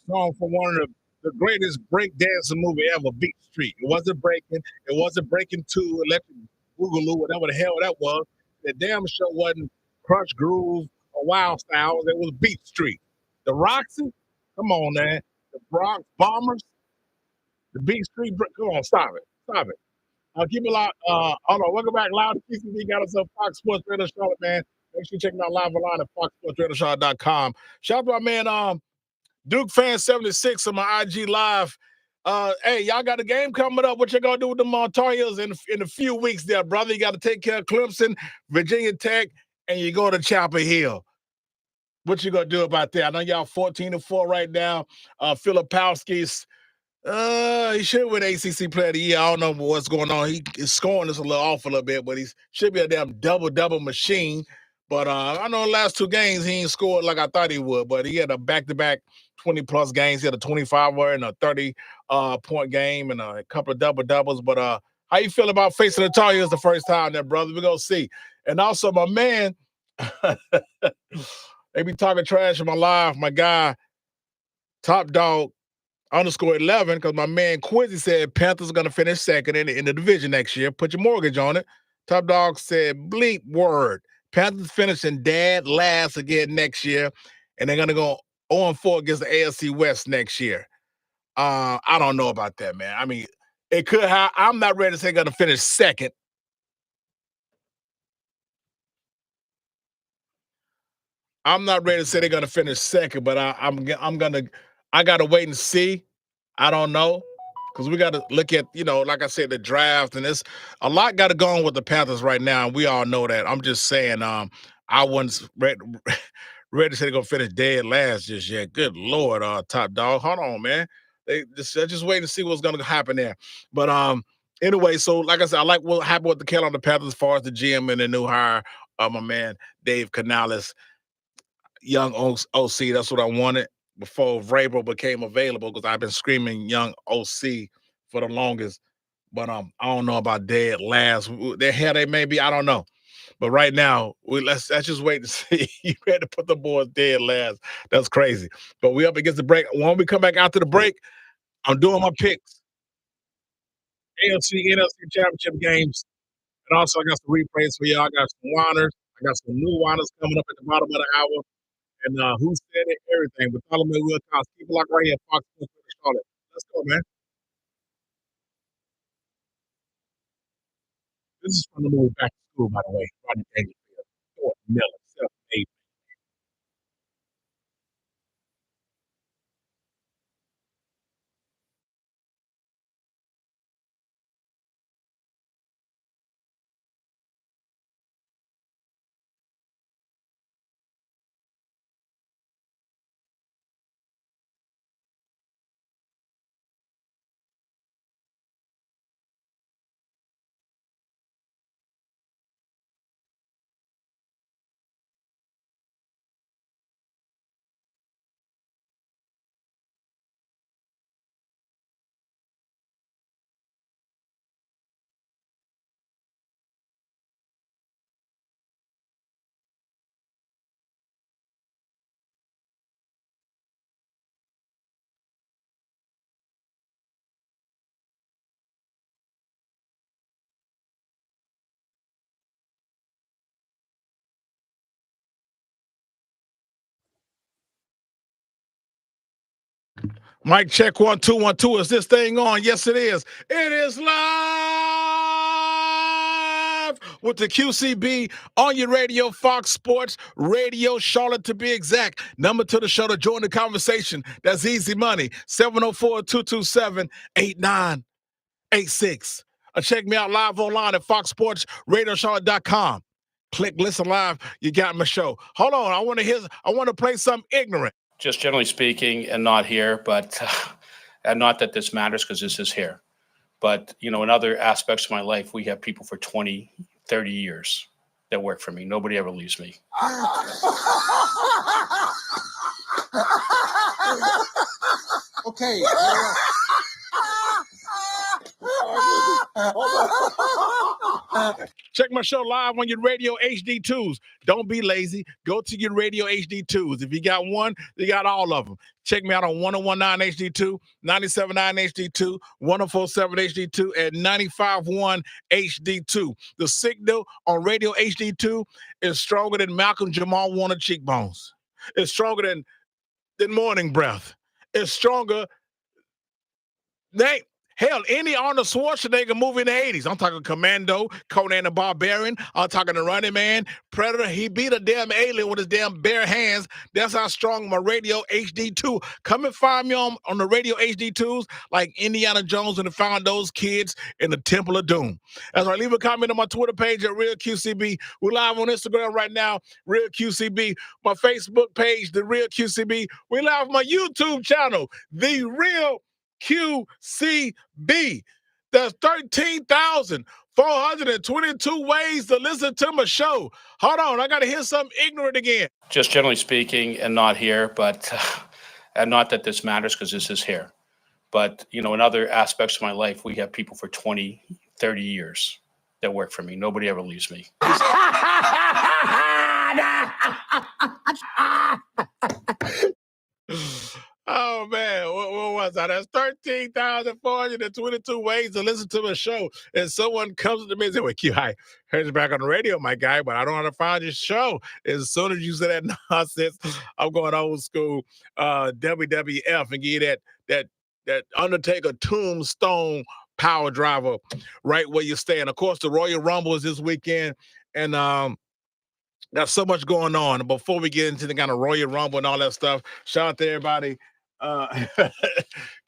song from one of the greatest breakdancing movie ever, Beat Street. It wasn't Breaking 2, Electric Boogaloo, whatever the hell that was. The damn show wasn't Crush Groove or Wild Styles. It was Beat Street. The Roxy, come on, man. The Bronx Bombers, the Beat Street. Come on, stop it. Keep it loud. Hold on, welcome back. Loud and PCB got us on Fox Sports Radio Charlotte, man. Make sure you check me out live online at foxsportsradiocharlotte.com. Shout out to my man, Duke Fan 76 on my IG Live. Hey, y'all got a game coming up. What you gonna do with the Tar Heels in a few weeks there, brother? You got to take care of Clemson, Virginia Tech, and you go to Chapel Hill. What you gonna do about that? I know y'all 14-4 right now. Filipowski's he should win ACC Player of the Year. I don't know what's going on. His scoring is a little off a little bit, but he should be a damn double machine. But I know the last 2 games he ain't scored like I thought he would. But he had a back-to-back 20-plus games. He had a 25-er and a 30-point game and a couple of double-doubles. But how you feel about facing the Tar Heels the first time there, brother? We're going to see. And also, my man, they be talking trash in my live. My guy, Top Dog, _11, because my man Quincy said Panthers are going to finish second in the division next year. Put your mortgage on it. Top Dog said, bleep word. Panthers finishing dead last again next year, and they're going to go 0-4 against the AFC West next year. I don't know about that, man. I mean, it could have. I'm not ready to say going to finish second. I'm not ready to say they're going to finish second, but I got to wait and see. I don't know, because we got to look at, like I said, the draft, and it's a lot got to go on with the Panthers right now, and we all know that. I'm just saying, I wasn't ready to say they're going to finish dead last just yet. Good Lord, Top Dog. Hold on, man. They're just waiting to see what's going to happen there. But anyway, so like I said, I like what happened with the Carolina Panthers as far as the GM and the new hire of my man, Dave Canales, young OC. That's what I wanted before Vrabel became available, because I've been screaming young OC for the longest. But I don't know about dead last. The hell they may be, I don't know. But right now, let's just wait to see. You had to put the boys dead last. That's crazy. But we up against the break. When we come back after the break, I'm doing my picks. AFC, NFC championship games. And also I got some replays for y'all. I got some whiners. I got some new whiners coming up at the bottom of the hour. And who said it, everything. But follow me, Will Cost. Keep it locked right here. Fox Sports Charlotte. Let's go, man. This is from the movie Back to School, by the way. Rodney Dangerfield, Fort Miller, self-made. Mic check 1 2 1 2. Is this thing on? Yes, it is. It is live with the QCB on your radio, Fox Sports Radio Charlotte to be exact. Number to the show to join the conversation. That's easy money. 704-227-8986. Check me out live online at foxsportsradiocharlotte.com. Click listen live. You got my show. Hold on. I want to play something ignorant. Just generally speaking, and not here, but and not that this matters because this is here. But, in other aspects of my life, we have people for 20, 30 years that work for me. Nobody ever leaves me. Okay. Check my show live on your radio HD2s. Don't be lazy. Go to your radio HD2s. If you got one, you got all of them. Check me out on 1019 HD2, 979 HD2, 1047 HD2, and 951 HD2. The signal on radio HD2 is stronger than Malcolm Jamal Warner cheekbones. It's stronger than morning breath. It's stronger than any Arnold Schwarzenegger movie in the 80s. I'm talking Commando, Conan the Barbarian. I'm talking The Running Man, Predator. He beat a damn alien with his damn bare hands. That's how strong my radio HD2. Come and find me on the radio HD2s like Indiana Jones and found those kids in the Temple of Doom. That's right. Leave a comment on my Twitter page at Real QCB. We're live on Instagram right now, Real QCB. My Facebook page, The Real QCB. We're live on my YouTube channel, The Real QCB. There's 13,422 ways to listen to my show. Hold on, I got to hear something ignorant again. Just generally speaking, and not here, but and not that this matters because this is here. But, in other aspects of my life, we have people for 20, 30 years that work for me. Nobody ever leaves me. Oh, man, what was that? That's 13,422 ways to listen to a show. And someone comes to me and says, well, Q, I heard you back on the radio, my guy, but I don't know how to find your show. As soon as you say that nonsense, I'm going old school WWF and give you that Undertaker tombstone power driver right where you stay. And, of course, the Royal Rumble is this weekend. And there's so much going on. Before we get into the kind of Royal Rumble and all that stuff, shout out to everybody.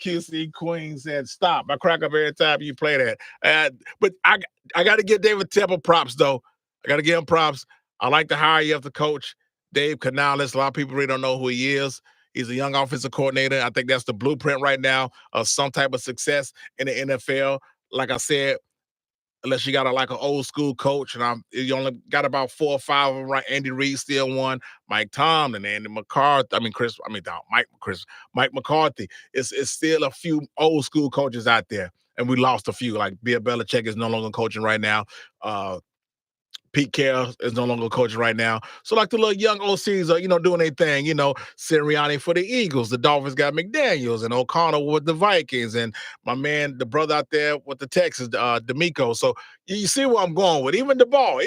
QC Queen said, stop. I crack up every time you play that. But I got to give David Tepper props, though. I got to give him props. I like the hire you have to coach, Dave Canales. A lot of people really don't know who he is. He's a young offensive coordinator. I think that's the blueprint right now of some type of success in the NFL. Like I said, unless you got an old school coach, and you only got about 4 or 5 of them, right? Andy Reid still won, Mike Tomlin, Andy McCarthy. Mike McCarthy. It's still a few old school coaches out there, and we lost a few. Like Bill Belichick is no longer coaching right now. Pete Carroll is no longer coaching right now. So like the little young OCs are, doing their thing, Sirianni for the Eagles. The Dolphins got McDaniels and O'Connell with the Vikings and my man, the brother out there with the Texans, D'Amico. So you see where I'm going with. Even the ball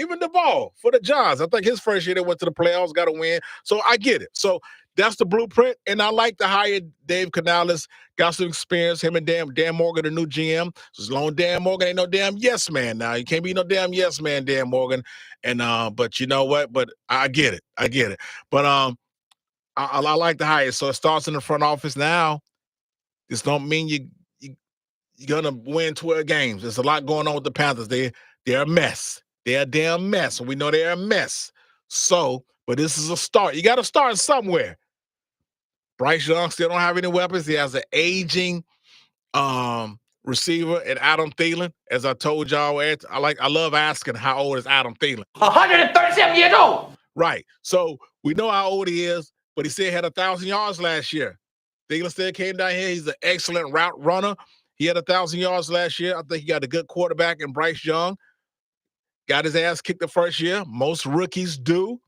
for the Giants. I think his first year they went to the playoffs, got to win. So I get it. So that's the blueprint. And I like to hire Dave Canales. Got some experience. Him and Dan Morgan, the new GM. So as long as Dan Morgan ain't no damn yes man now. You can't be no damn yes man, Dan Morgan. And but you know what? But I get it. But I like to hire. So it starts in the front office now. This don't mean you're gonna win 12 games. There's a lot going on with the Panthers. They're a mess. They're a damn mess. We know they're a mess. So, but this is a start. You got to start somewhere. Bryce Young still don't have any weapons. He has an aging receiver and Adam Thielen. As I told y'all, I love asking how old is Adam Thielen. 137 years old. Right. So we know how old he is, but he still had 1,000 yards last year. Thielen still came down here. He's an excellent route runner. He had 1,000 yards last year. I think he got a good quarterback in Bryce Young. Got his ass kicked the first year. Most rookies do.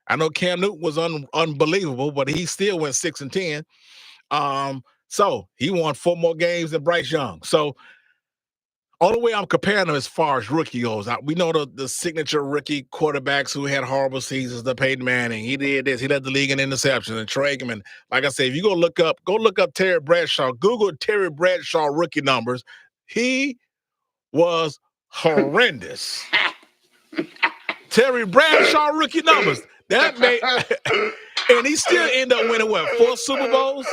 I know Cam Newton was unbelievable, but he still went 6-10. So he won 4 more games than Bryce Young. So only way I'm comparing them as far as rookie goes, we know the signature rookie quarterbacks who had horrible seasons. The Peyton Manning, he did this. He led the league in interceptions. And Trey Aikman, like I said, if you go look up Terry Bradshaw. Google Terry Bradshaw rookie numbers. He was horrendous. Terry Bradshaw rookie numbers. That made, and he still ended up winning 4 Super Bowls?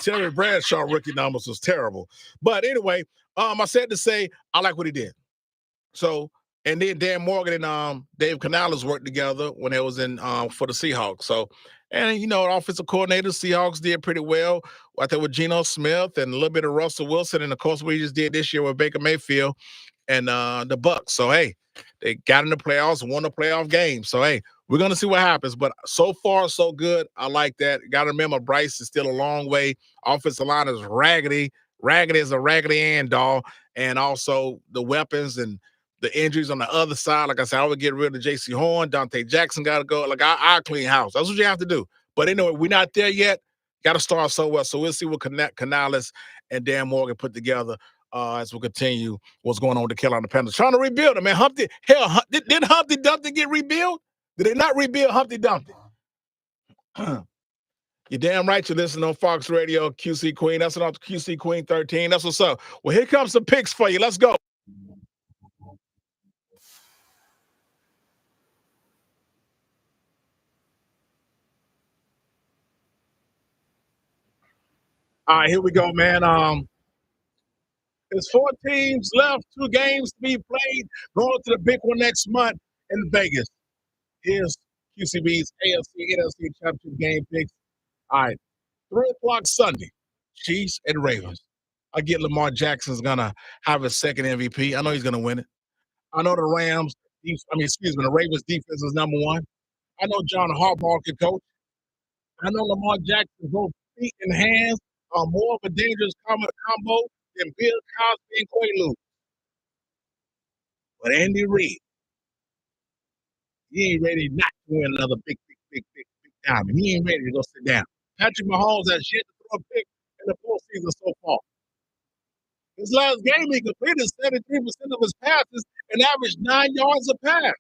Terry Bradshaw rookie numbers was terrible. But anyway, I said to say I like what he did. So, and then Dan Morgan and Dave Canales worked together when they was in for the Seahawks. So, and offensive coordinator, Seahawks did pretty well. I think with Geno Smith and a little bit of Russell Wilson, and of course we just did this year with Baker Mayfield and the Bucs. So hey, they got in the playoffs, won the playoff game. So hey, We're gonna see what happens, but so far so good. I like that. Got to remember, Bryce is still a long way. Offensive line is raggedy. Raggedy is a raggedy Ann doll, and also the weapons and the injuries on the other side. Like I said, I would get rid of J.C. Horn. Dante Jackson got to go. Like I clean house. That's what you have to do. But anyway, we're not there yet. Got to start so well. So we'll see what Canales and Dan Morgan put together as we continue what's going on with the Carolina Panthers. Trying to rebuild it, man. Humpty, hell, did Humpty Dumpty get rebuilt? Did they not rebuild Humpty Dumpty? You're damn right you're listening on Fox Radio, QC Queen. That's on QC Queen 13. That's what's up. Well, here comes some picks for you. Let's go. All right, here we go, man. There's 4 teams left, 2 games to be played. Going to the big one next month in Vegas. Here's QCB's AFC NFC Championship game picks. All right, 3 o'clock Sunday, Chiefs and Ravens. I get Lamar Jackson's gonna have his second MVP. I know he's gonna win it. I know the the Ravens defense is number 1. I know John Harbaugh can coach. I know Lamar Jackson's both feet and hands are more of a dangerous combo than Bill Cosby and Quaalude. But Andy Reid, he ain't ready not to win another big time. He ain't ready to go sit down. Patrick Mahomes has yet to throw a pick in the postseason so far. His last game, he completed 73% of his passes and averaged 9 yards a pass.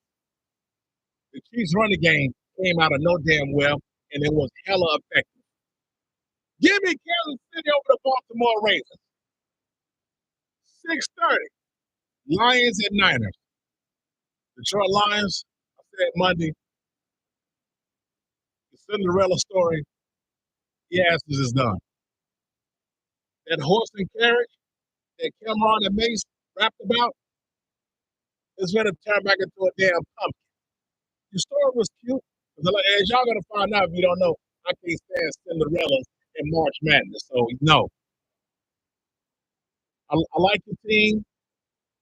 The Chiefs' running game came out of no damn well, and it was hella effective. Give me Kansas City over the Baltimore Ravens. 6:30. Lions and Niners. Detroit Lions, I said Monday. The Cinderella story, the asses is done. That horse and carriage that Cameron and Mace rapped about is going to turn back into a damn pumpkin. The story was cute. As y'all going to find out if you don't know, I can't stand Cinderellas and March Madness. So, no. I like the team.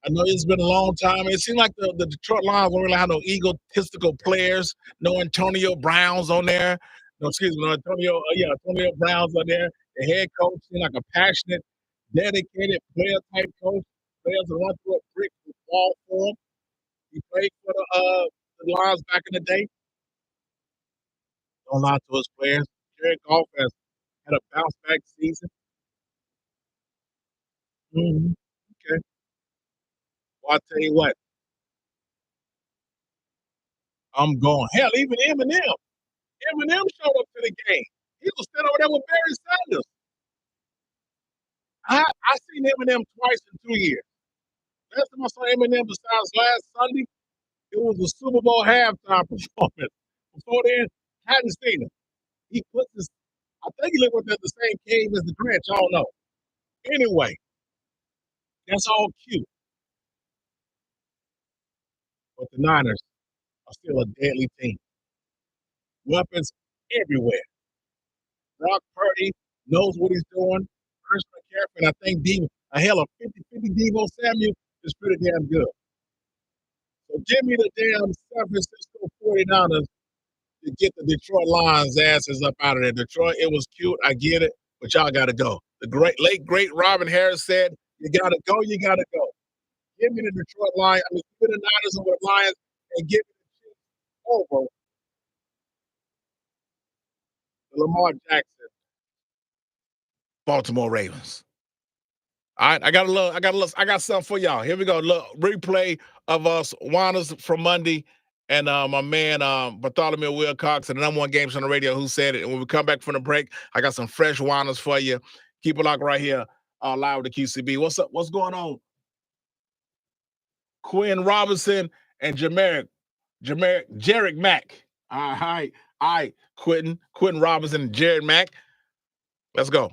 I know it's been a long time. It seemed like the Detroit Lions don't really have no egotistical players. No Antonio Browns on there. No, excuse me, no Antonio Browns on there. The head coach seemed like a passionate, dedicated player-type coach. Players that run through a brick wall for him. He played for the Lions back in the day. Don't lie to his players. Jared Goff has had a bounce-back season. Okay. Well, I'll tell you what. I'm going. Hell, even Eminem. Eminem showed up to the game. He was standing over there with Barry Sanders. I seen Eminem twice in 2 years. Last time I saw Eminem besides last Sunday, it was the Super Bowl halftime performance. Before then, hadn't seen him. He puts his, I think he lived at the same cave as the Grinch. I don't know. Anyway, that's all cute. But the Niners are still a deadly team. Weapons everywhere. Brock Purdy knows what he's doing. Christian McCaffrey, and I think a 50-50 Devo Samuel is pretty damn good. So give me the damn San Francisco 49ers to get the Detroit Lions asses up out of there. Detroit, it was cute. I get it, but y'all got to go. The late great Robin Harris said, you got to go, you got to go. Give me the Detroit Lions. Give me the Niners over the Lions and give me the Chiefs over the Lamar Jackson Baltimore Ravens. All right, I got something for y'all. Here we go. Look, replay of us Whiners from Monday, and my man Bartholomew Wilcox and the #1 Games on the Radio who said it. And when we come back from the break, I got some fresh Whiners for you. Keep it locked right here, live with the QCB. What's up? What's going on? Quinn Robinson and Jarek Mack. All right, Quentin Robinson and Jared Mack. Let's go.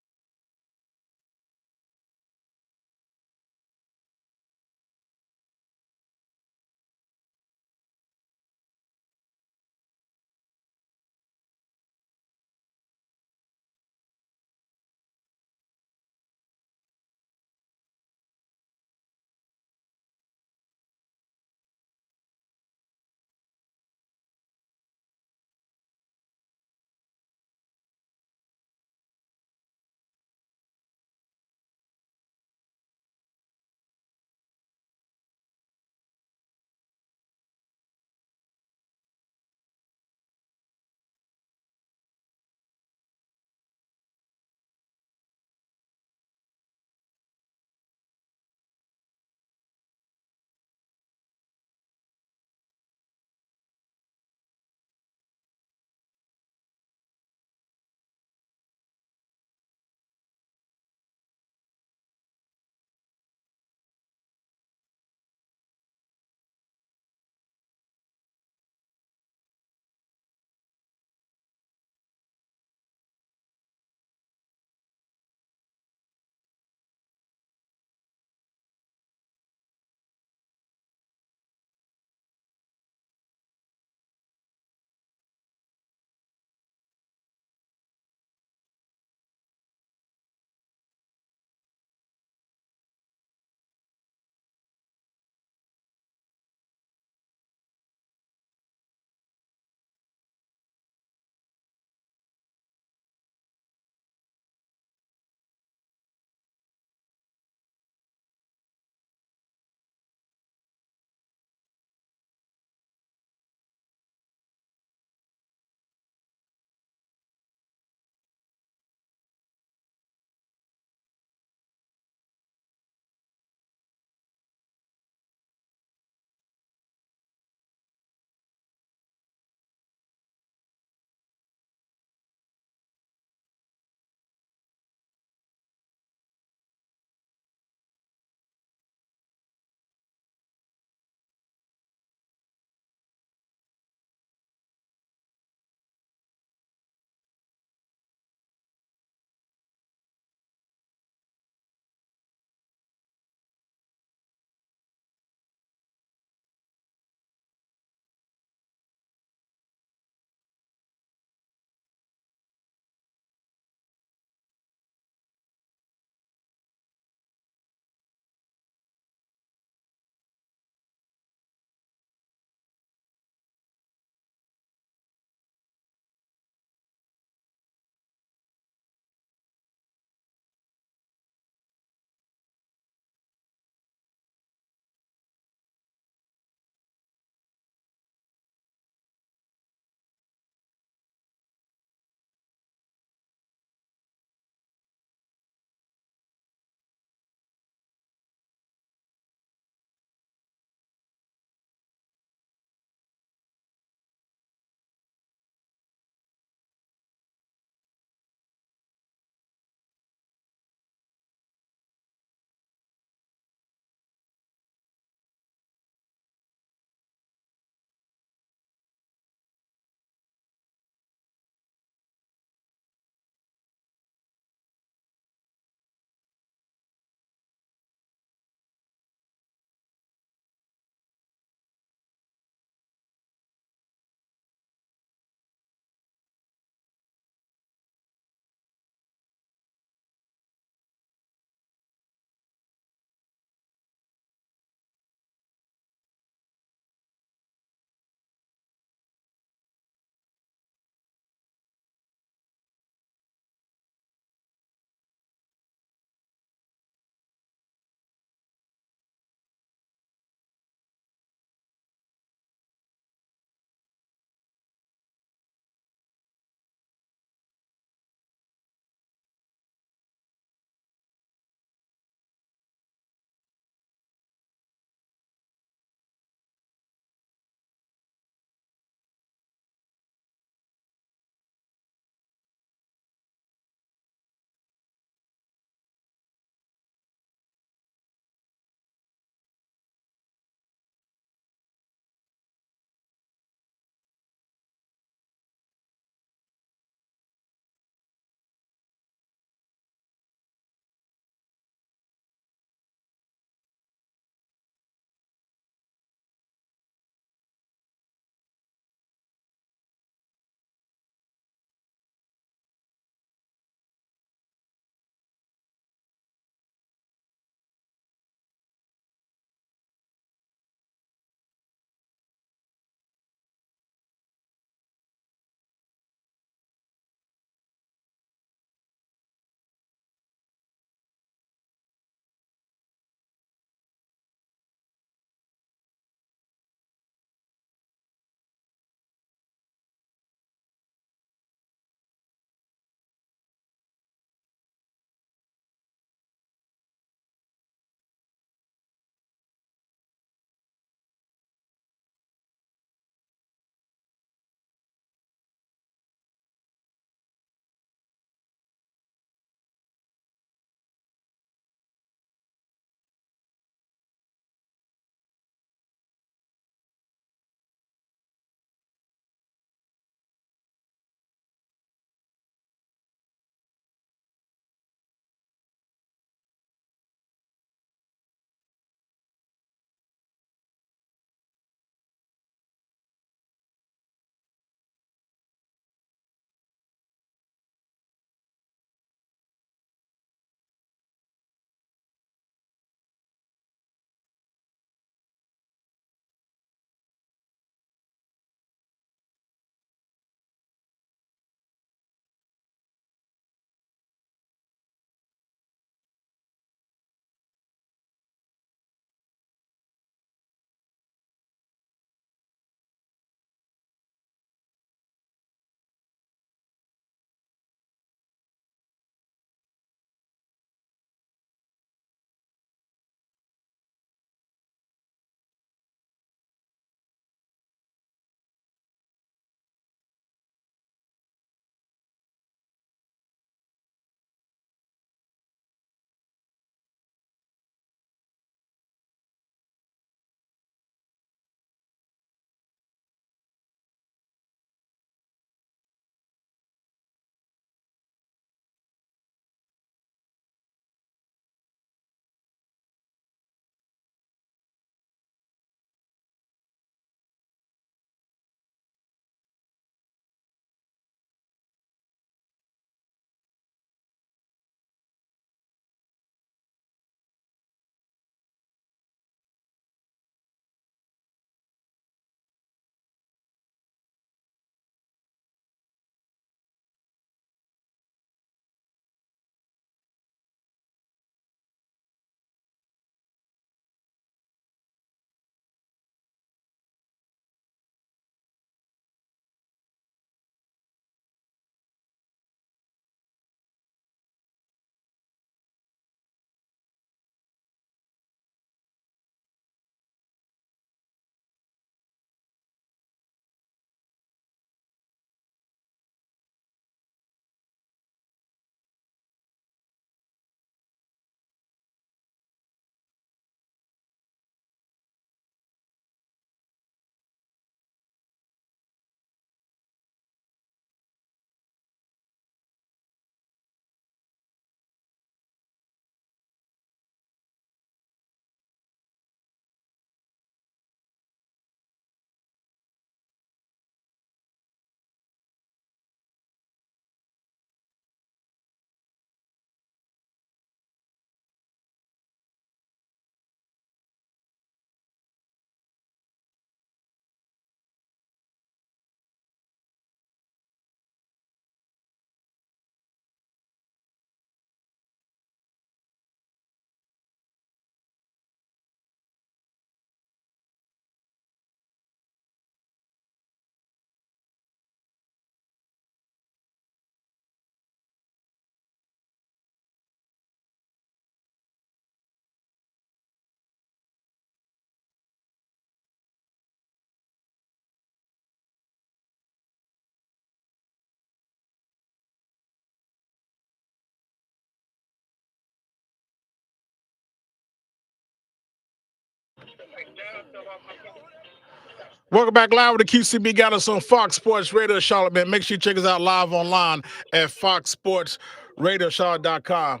Welcome back live with the QCB. Got us on Fox Sports Radio Charlotte, man. Make sure you check us out live online at foxsportsradiocharlotte.com.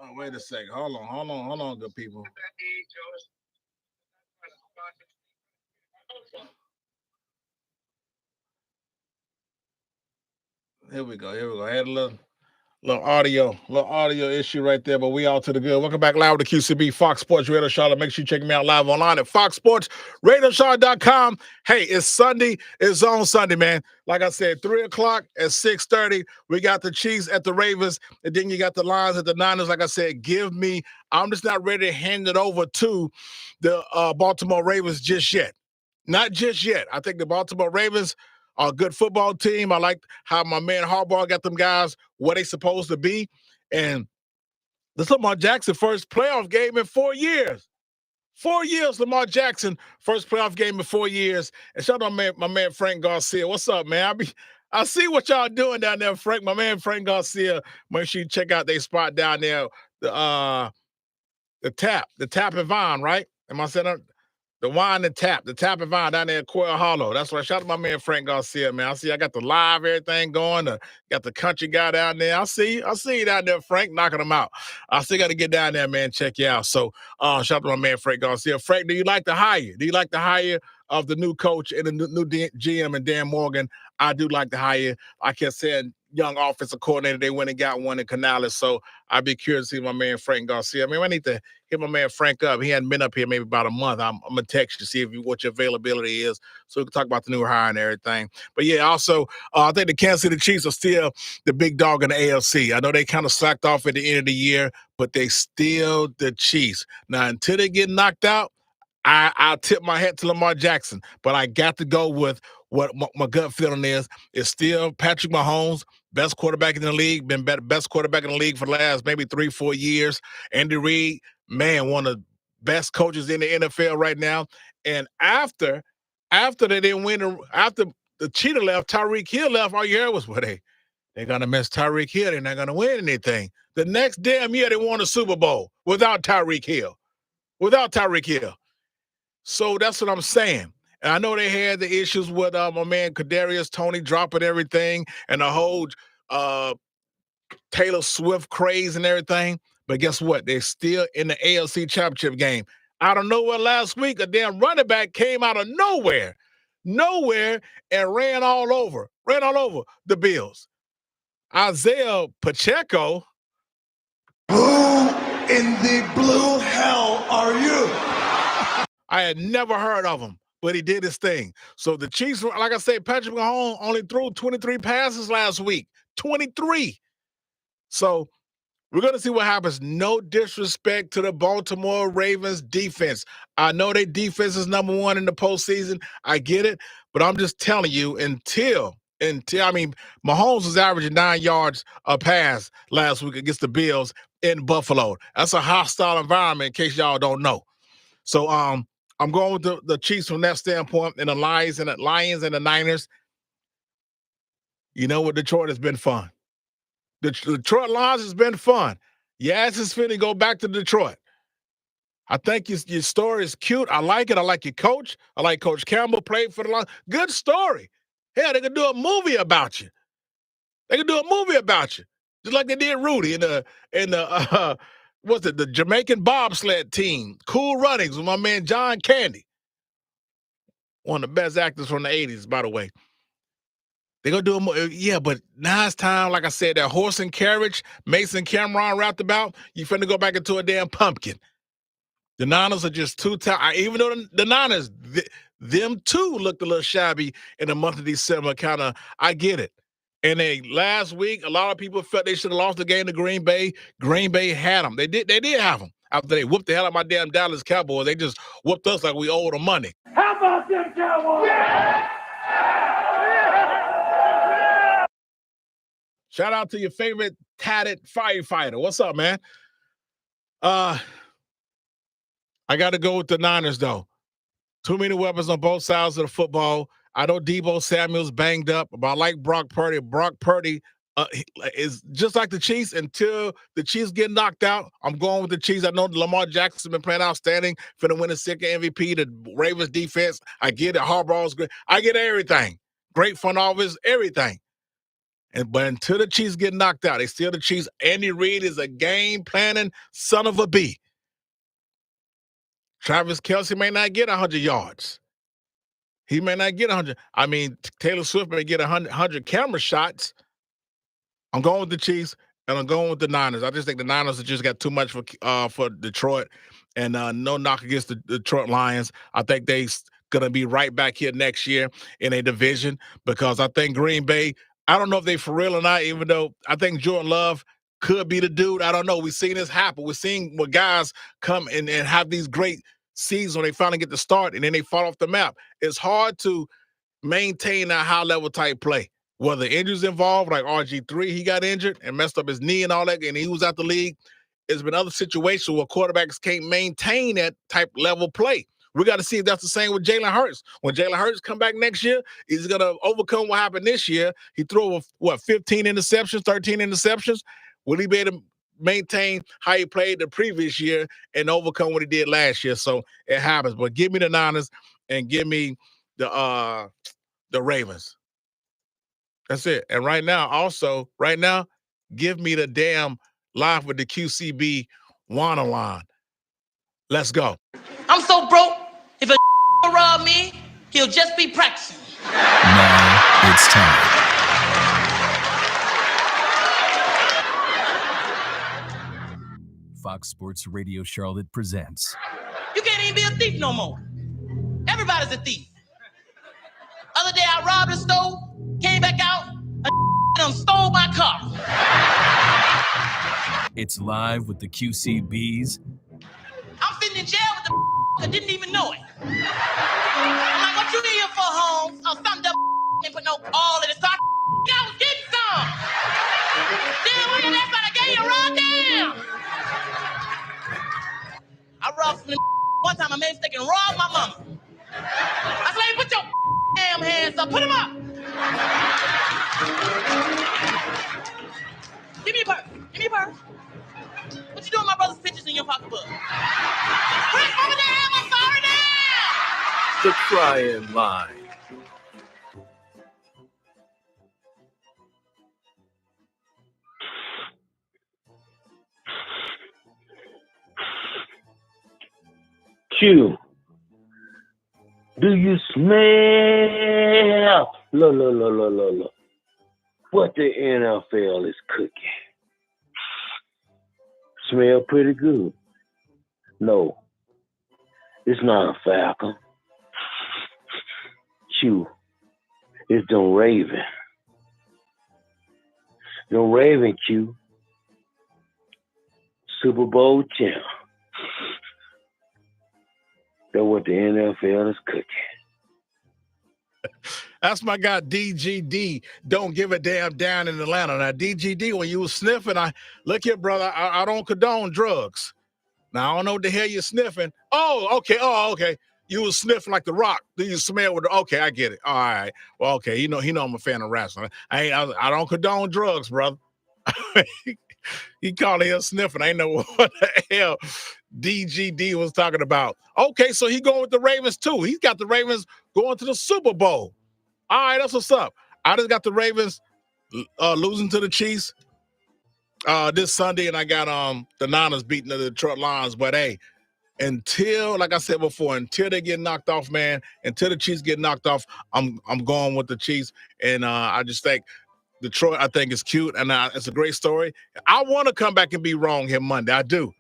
Oh, wait a second. Hold on, good people. Here we go. I had a little audio issue right there, but we all to the good. Welcome back live with the QCB, Fox Sports Radio Charlotte. Make sure you check me out live online at foxsportsradiocharlotte.com. Hey, it's Sunday. It's on Sunday, man. Like I said, 3 o'clock at 6:30. We got the Chiefs at the Ravens, and then you got the Lions at the Niners. Like I said, I'm just not ready to hand it over to the Baltimore Ravens just yet. Not just yet. I think the Baltimore Ravens are a good football team. I like how my man Harbaugh got them guys where they supposed to be. And this Lamar Jackson first playoff game in 4 years. 4 years, Lamar Jackson, first playoff game in 4 years. And shout out my man Frank Garcia. What's up, man? I see what y'all doing down there, Frank. My man Frank Garcia. Make sure you check out their spot down there. The Tap and Vine, right? Am I saying that? The Wine and Tap and Vine down there at Quail Hollow. That's right. Shout out to my man Frank Garcia, man. I got the live everything going. Got the country guy down there. I see you down there, Frank, knocking them out. I still got to get down there, man. Check you out. So shout out to my man Frank Garcia. Frank, do you like the hire? Do you like the hire of the new coach and the new GM and Dan Morgan? I do like the hire. Like I said, young offensive coordinator. They went and got one in Canales. So I'd be curious to see my man Frank Garcia. I mean, I need to hit my man Frank up. He hadn't been up here maybe about a month. I'm going to text you to see what your availability is so we can talk about the new hire and everything. But, yeah, also, I think the Kansas City Chiefs are still the big dog in the AFC. I know they kind of slacked off at the end of the year, but they still the Chiefs. Now, until they get knocked out, I'll tip my hat to Lamar Jackson, but I got to go with what my gut feeling is. It's still Patrick Mahomes, best quarterback in the league, best quarterback in the league for the last maybe 3-4 years. Andy Reid, man, one of the best coaches in the NFL right now. And after they didn't win, after the cheetah left, Tyreek Hill left, all you heard was, well, they're going to miss Tyreek Hill. They're not going to win anything. The next damn year, they won a Super Bowl without Tyreek Hill. So that's what I'm saying. And I know they had the issues with my man Kadarius Toney dropping everything and the whole Taylor Swift craze and everything. But guess what? They're still in the AFC Championship game. Out of nowhere last week, a damn running back came out of nowhere, and ran all over the Bills. Isaiah Pacheco. Who in the blue hell are you? I had never heard of him, but he did his thing. So the Chiefs, like I said, Patrick Mahomes only threw 23 passes last week. 23. So we're going to see what happens. No disrespect to the Baltimore Ravens defense. I know their defense is number one in the postseason. I get it. But I'm just telling you, until Mahomes was averaging 9 yards a pass last week against the Bills in Buffalo. That's a hostile environment, in case y'all don't know. So I'm going with the Chiefs from that standpoint, and the Lions and the Niners. You know what? Detroit has been fun. The Detroit Lions has been fun. Yes, it's finna go back to Detroit. I think your story is cute. I like it. I like your coach. I like Coach Campbell played for the Lions. Good story. Hell, they could do a movie about you. Just like they did Rudy in the the Jamaican bobsled team. Cool Runnings with my man John Candy. One of the best actors from the 80s, by the way. They're going to do a movie. Yeah, but now it's time, like I said, that horse and carriage, Mason Cameron wrapped about, you finna go back into a damn pumpkin. The Niners are just too tight. Even though the Niners, them too looked a little shabby in the month of December, kind of, I get it. And last week, a lot of people felt they should have lost the game to Green Bay. Green Bay had them. They did have them. After they whooped the hell out of my damn Dallas Cowboys, they just whooped us like we owed them money. How about them Cowboys? Yeah! Shout out to your favorite tatted firefighter. What's up, man? I got to go with the Niners, though. Too many weapons on both sides of the football. I know Deebo Samuel's banged up, but I like Brock Purdy. Brock Purdy It's just like the Chiefs. Until the Chiefs get knocked out, I'm going with the Chiefs. I know Lamar Jackson's been playing outstanding, finna win the second MVP. The Ravens defense, I get it. Harbaugh's great. I get everything. Great front office, everything. But until the Chiefs get knocked out, they still the Chiefs. Andy Reid is a game planning son of a bee. Travis Kelce may not get 100 yards. He may not get 100. I mean, Taylor Swift may get 100 camera shots. I'm going with the Chiefs, and I'm going with the Niners. I just think the Niners have just got too much for Detroit, and no knock against the Detroit Lions. I think they're going to be right back here next year in a division, because I think Green Bay, I don't know if they for real or not, even though I think Jordan Love could be the dude. I don't know. We've seen this happen. We're seeing where guys come and have these great seasons when they finally get to start, and then they fall off the map. It's hard to maintain that high-level type play. Whether injuries involved, like RG3, he got injured and messed up his knee and all that, and he was out the league. There's been other situations where quarterbacks can't maintain that type level play. We got to see if that's the same with Jalen Hurts. When Jalen Hurts come back next year, he's going to overcome what happened this year. He threw, 15 interceptions, 13 interceptions? Will he be able to maintain how he played the previous year and overcome what he did last year? So it happens. But give me the Niners and give me the Ravens. That's it. And right now, give me the damn live with the QCB WHINER line. Let's go. I'm so broke, if a rob me, he'll just be practicing. Now it's time. Fox Sports Radio Charlotte presents. You can't even be a thief no more. Everybody's a thief. Other day I robbed a store, came back out, and stole my car. It's live with the QCBs. I'm sitting in jail with the that didn't even know it. I'm like, what you in here for, Holmes? Oh, something that ain't put no all in it. So I was getting some. Damn, look at that, but I gave you a raw down. I robbed some one time. I made a mistake and robbed my mama. I said, hey, put your damn hands up. Put them up. Give me a purse. Give me a purse. What you doing with my brother's pictures in your pocketbook? Quick, over there, I'm sorry now. The Crying Line. Q, do you smell? Look. What the NFL is cooking. Smell pretty good. No, it's not a Falcon. Q, it's them Raven. Them Raven, Q. Super Bowl champ. That's what the NFL is cooking. That's my guy, DGD. Don't give a damn down in Atlanta. Now, DGD, when you was sniffing, look here, brother, I don't condone drugs. Now, I don't know what the hell you're sniffing. Oh, okay. You was sniffing like The Rock. Do you smell with okay, I get it. All right. Well, okay, he know I'm a fan of wrestling. I don't condone drugs, brother. He called him sniffing. I ain't know what the hell DGD was talking about. Okay, so he going with the Ravens too. He's got the Ravens going to the Super Bowl. All right, that's what's up. I just got the Ravens losing to the Chiefs this Sunday, and I got the Niners beating the Detroit Lions. But hey, until, like I said before, until they get knocked off, man, until the Chiefs get knocked off, I'm going with the Chiefs. And I just think Detroit, I think, is cute, and it's a great story. I want to come back and be wrong here Monday. I do.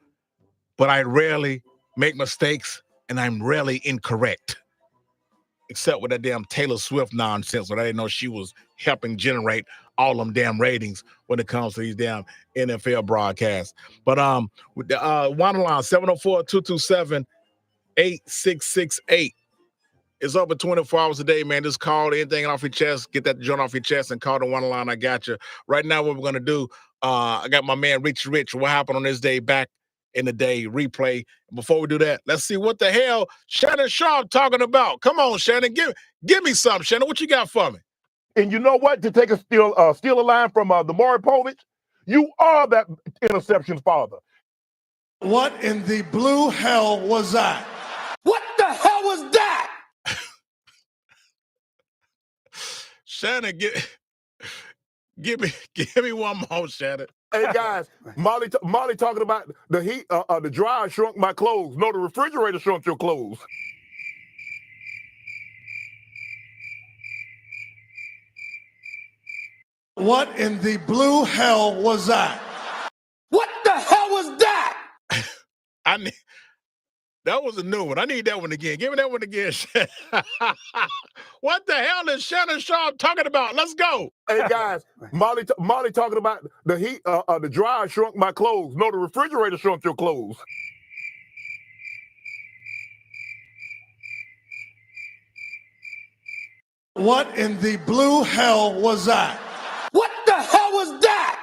But I rarely make mistakes, and I'm rarely incorrect. Except with that damn Taylor Swift nonsense, when I didn't know she was helping generate all them damn ratings when it comes to these damn NFL broadcasts. But with the WHINER line, 704-227-8668. It's open 24 hours a day, man. Just call anything off your chest, get that joint off your chest, and call the WHINER line. I got you. Right now, what we're going to do, I got my man Rich. What happened on this day back in the day replay. Before we do that, let's see what the hell Shannon Sharp talking about. Come on, Shannon. Give me something, Shannon. What you got for me? And you know what? To take a steal a line from the Maury Povich, you are that interception father. What in the blue hell was that? What the hell was that? Shannon, give me one more, Shannon. Hey guys, Molly talking about the heat. The dryer shrunk my clothes. No, the refrigerator shrunk your clothes. What in the blue hell was that? What the hell was that? That was a new one. I need that one again. Give me that one again. What the hell is Shannon Sharp talking about? Let's go. Hey guys, Molly talking about the heat. The dryer shrunk my clothes. No, the refrigerator shrunk your clothes. What in the blue hell was that? What the hell was that?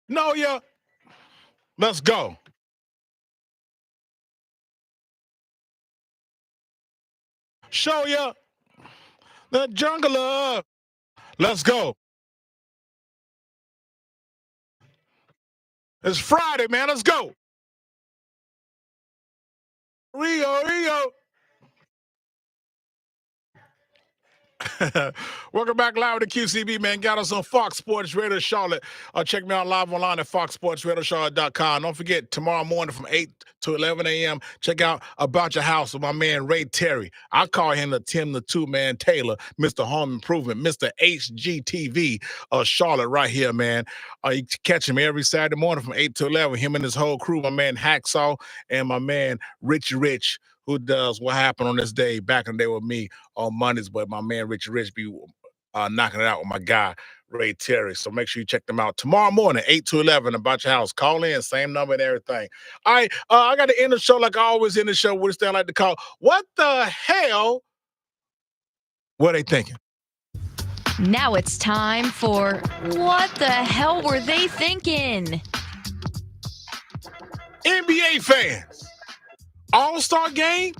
Know ya. Let's go. Show ya the jungler. Let's go. It's Friday, man. Let's go. Rio. Welcome back live to QCB, man. Got us on Fox Sports Radio Charlotte. Check me out live online at foxsportsradiocharlotte.com. Don't forget, tomorrow morning from 8 to 11 a.m., check out About Your House with my man Ray Terry. I call him the Tim the Two-Man Taylor, Mr. Home Improvement, Mr. HGTV Charlotte right here, man. You can catch him every Saturday morning from 8 to 11. Him and his whole crew, my man Hacksaw and my man Richie Rich, who does What Happened on This Day back in the day with me on Mondays, but my man Richie Rich be knocking it out with my guy Ray Terry. So make sure you check them out tomorrow morning, 8 to 11, About Your House. Call in, same number and everything. All right, I got to end the show like I always end the show with this thing I like to call, what the hell were they thinking? Now it's time for What the Hell Were They Thinking? NBA fans, All-Star game,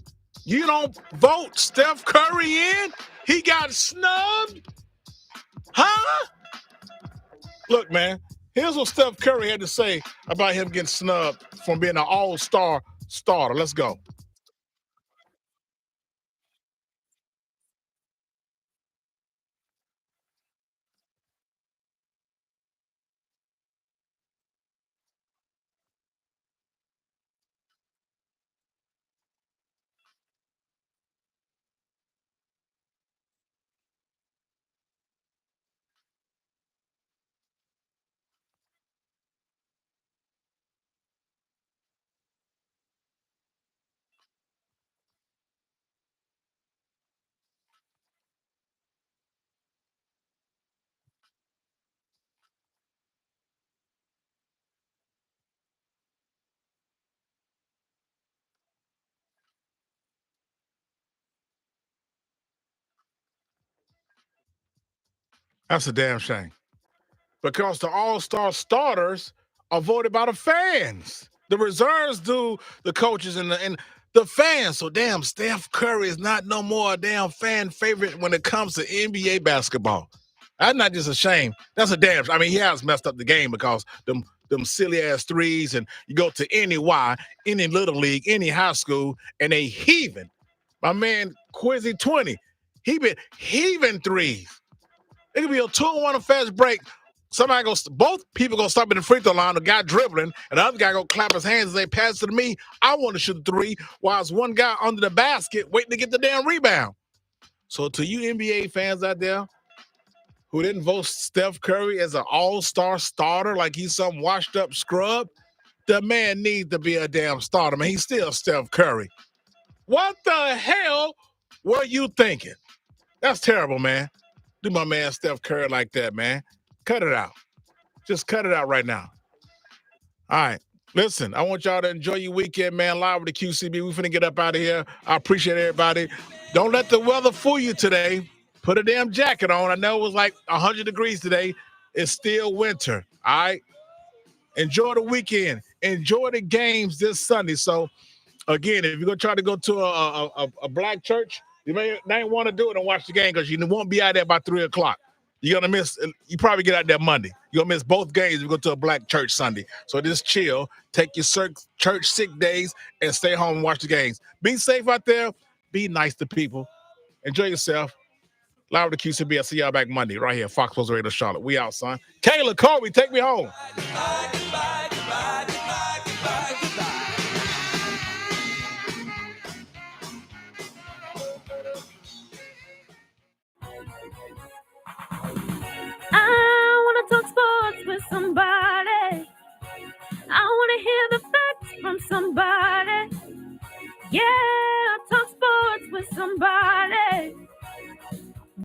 you don't vote Steph Curry in? He got snubbed? Huh? Look, man, here's what Steph Curry had to say about him getting snubbed from being an all-star starter. Let's go. That's a damn shame. Because the all-star starters are voted by the fans. The reserves do the coaches and the fans. So damn, Steph Curry is not no more a damn fan favorite when it comes to NBA basketball. That's not just a shame. That's a damn. I mean, he has messed up the game because them silly ass threes, and you go to any any little league, any high school, and they heaving. My man Quizzy 20, he been heaving threes. It could be a 2-1 a fast break. Both people gonna stop at the free throw line. The guy dribbling, and the other guy gonna clap his hands as they pass it to me. I want to shoot the three, while there's one guy under the basket waiting to get the damn rebound. So to you NBA fans out there who didn't vote Steph Curry as an all-star starter like he's some washed-up scrub, the man needs to be a damn starter, man. He's still Steph Curry. What the hell were you thinking? That's terrible, man. Do my man Steph Curry like that, man. Cut it out. Just cut it out right now. All right. Listen, I want y'all to enjoy your weekend, man. Live with the QCB. We finna get up out of here. I appreciate everybody. Don't let the weather fool you today. Put a damn jacket on. I know it was like 100 degrees today. It's still winter. All right. Enjoy the weekend. Enjoy the games this Sunday. So, again, if you're going to try to go to a black church, you may not want to do it and watch the game because you won't be out there by 3 o'clock. You're going to miss, you probably get out there Monday. You're going to miss both games if you go to a black church Sunday. So just chill, take your church sick days, and stay home and watch the games. Be safe out there. Be nice to people. Enjoy yourself. Live with the QCB. I'll see y'all back Monday right here, Fox Sports Radio Charlotte. We out, son. Kayla, Kobe, take me home. I want to talk sports with somebody. I want to hear the facts from somebody. Yeah, talk sports with somebody.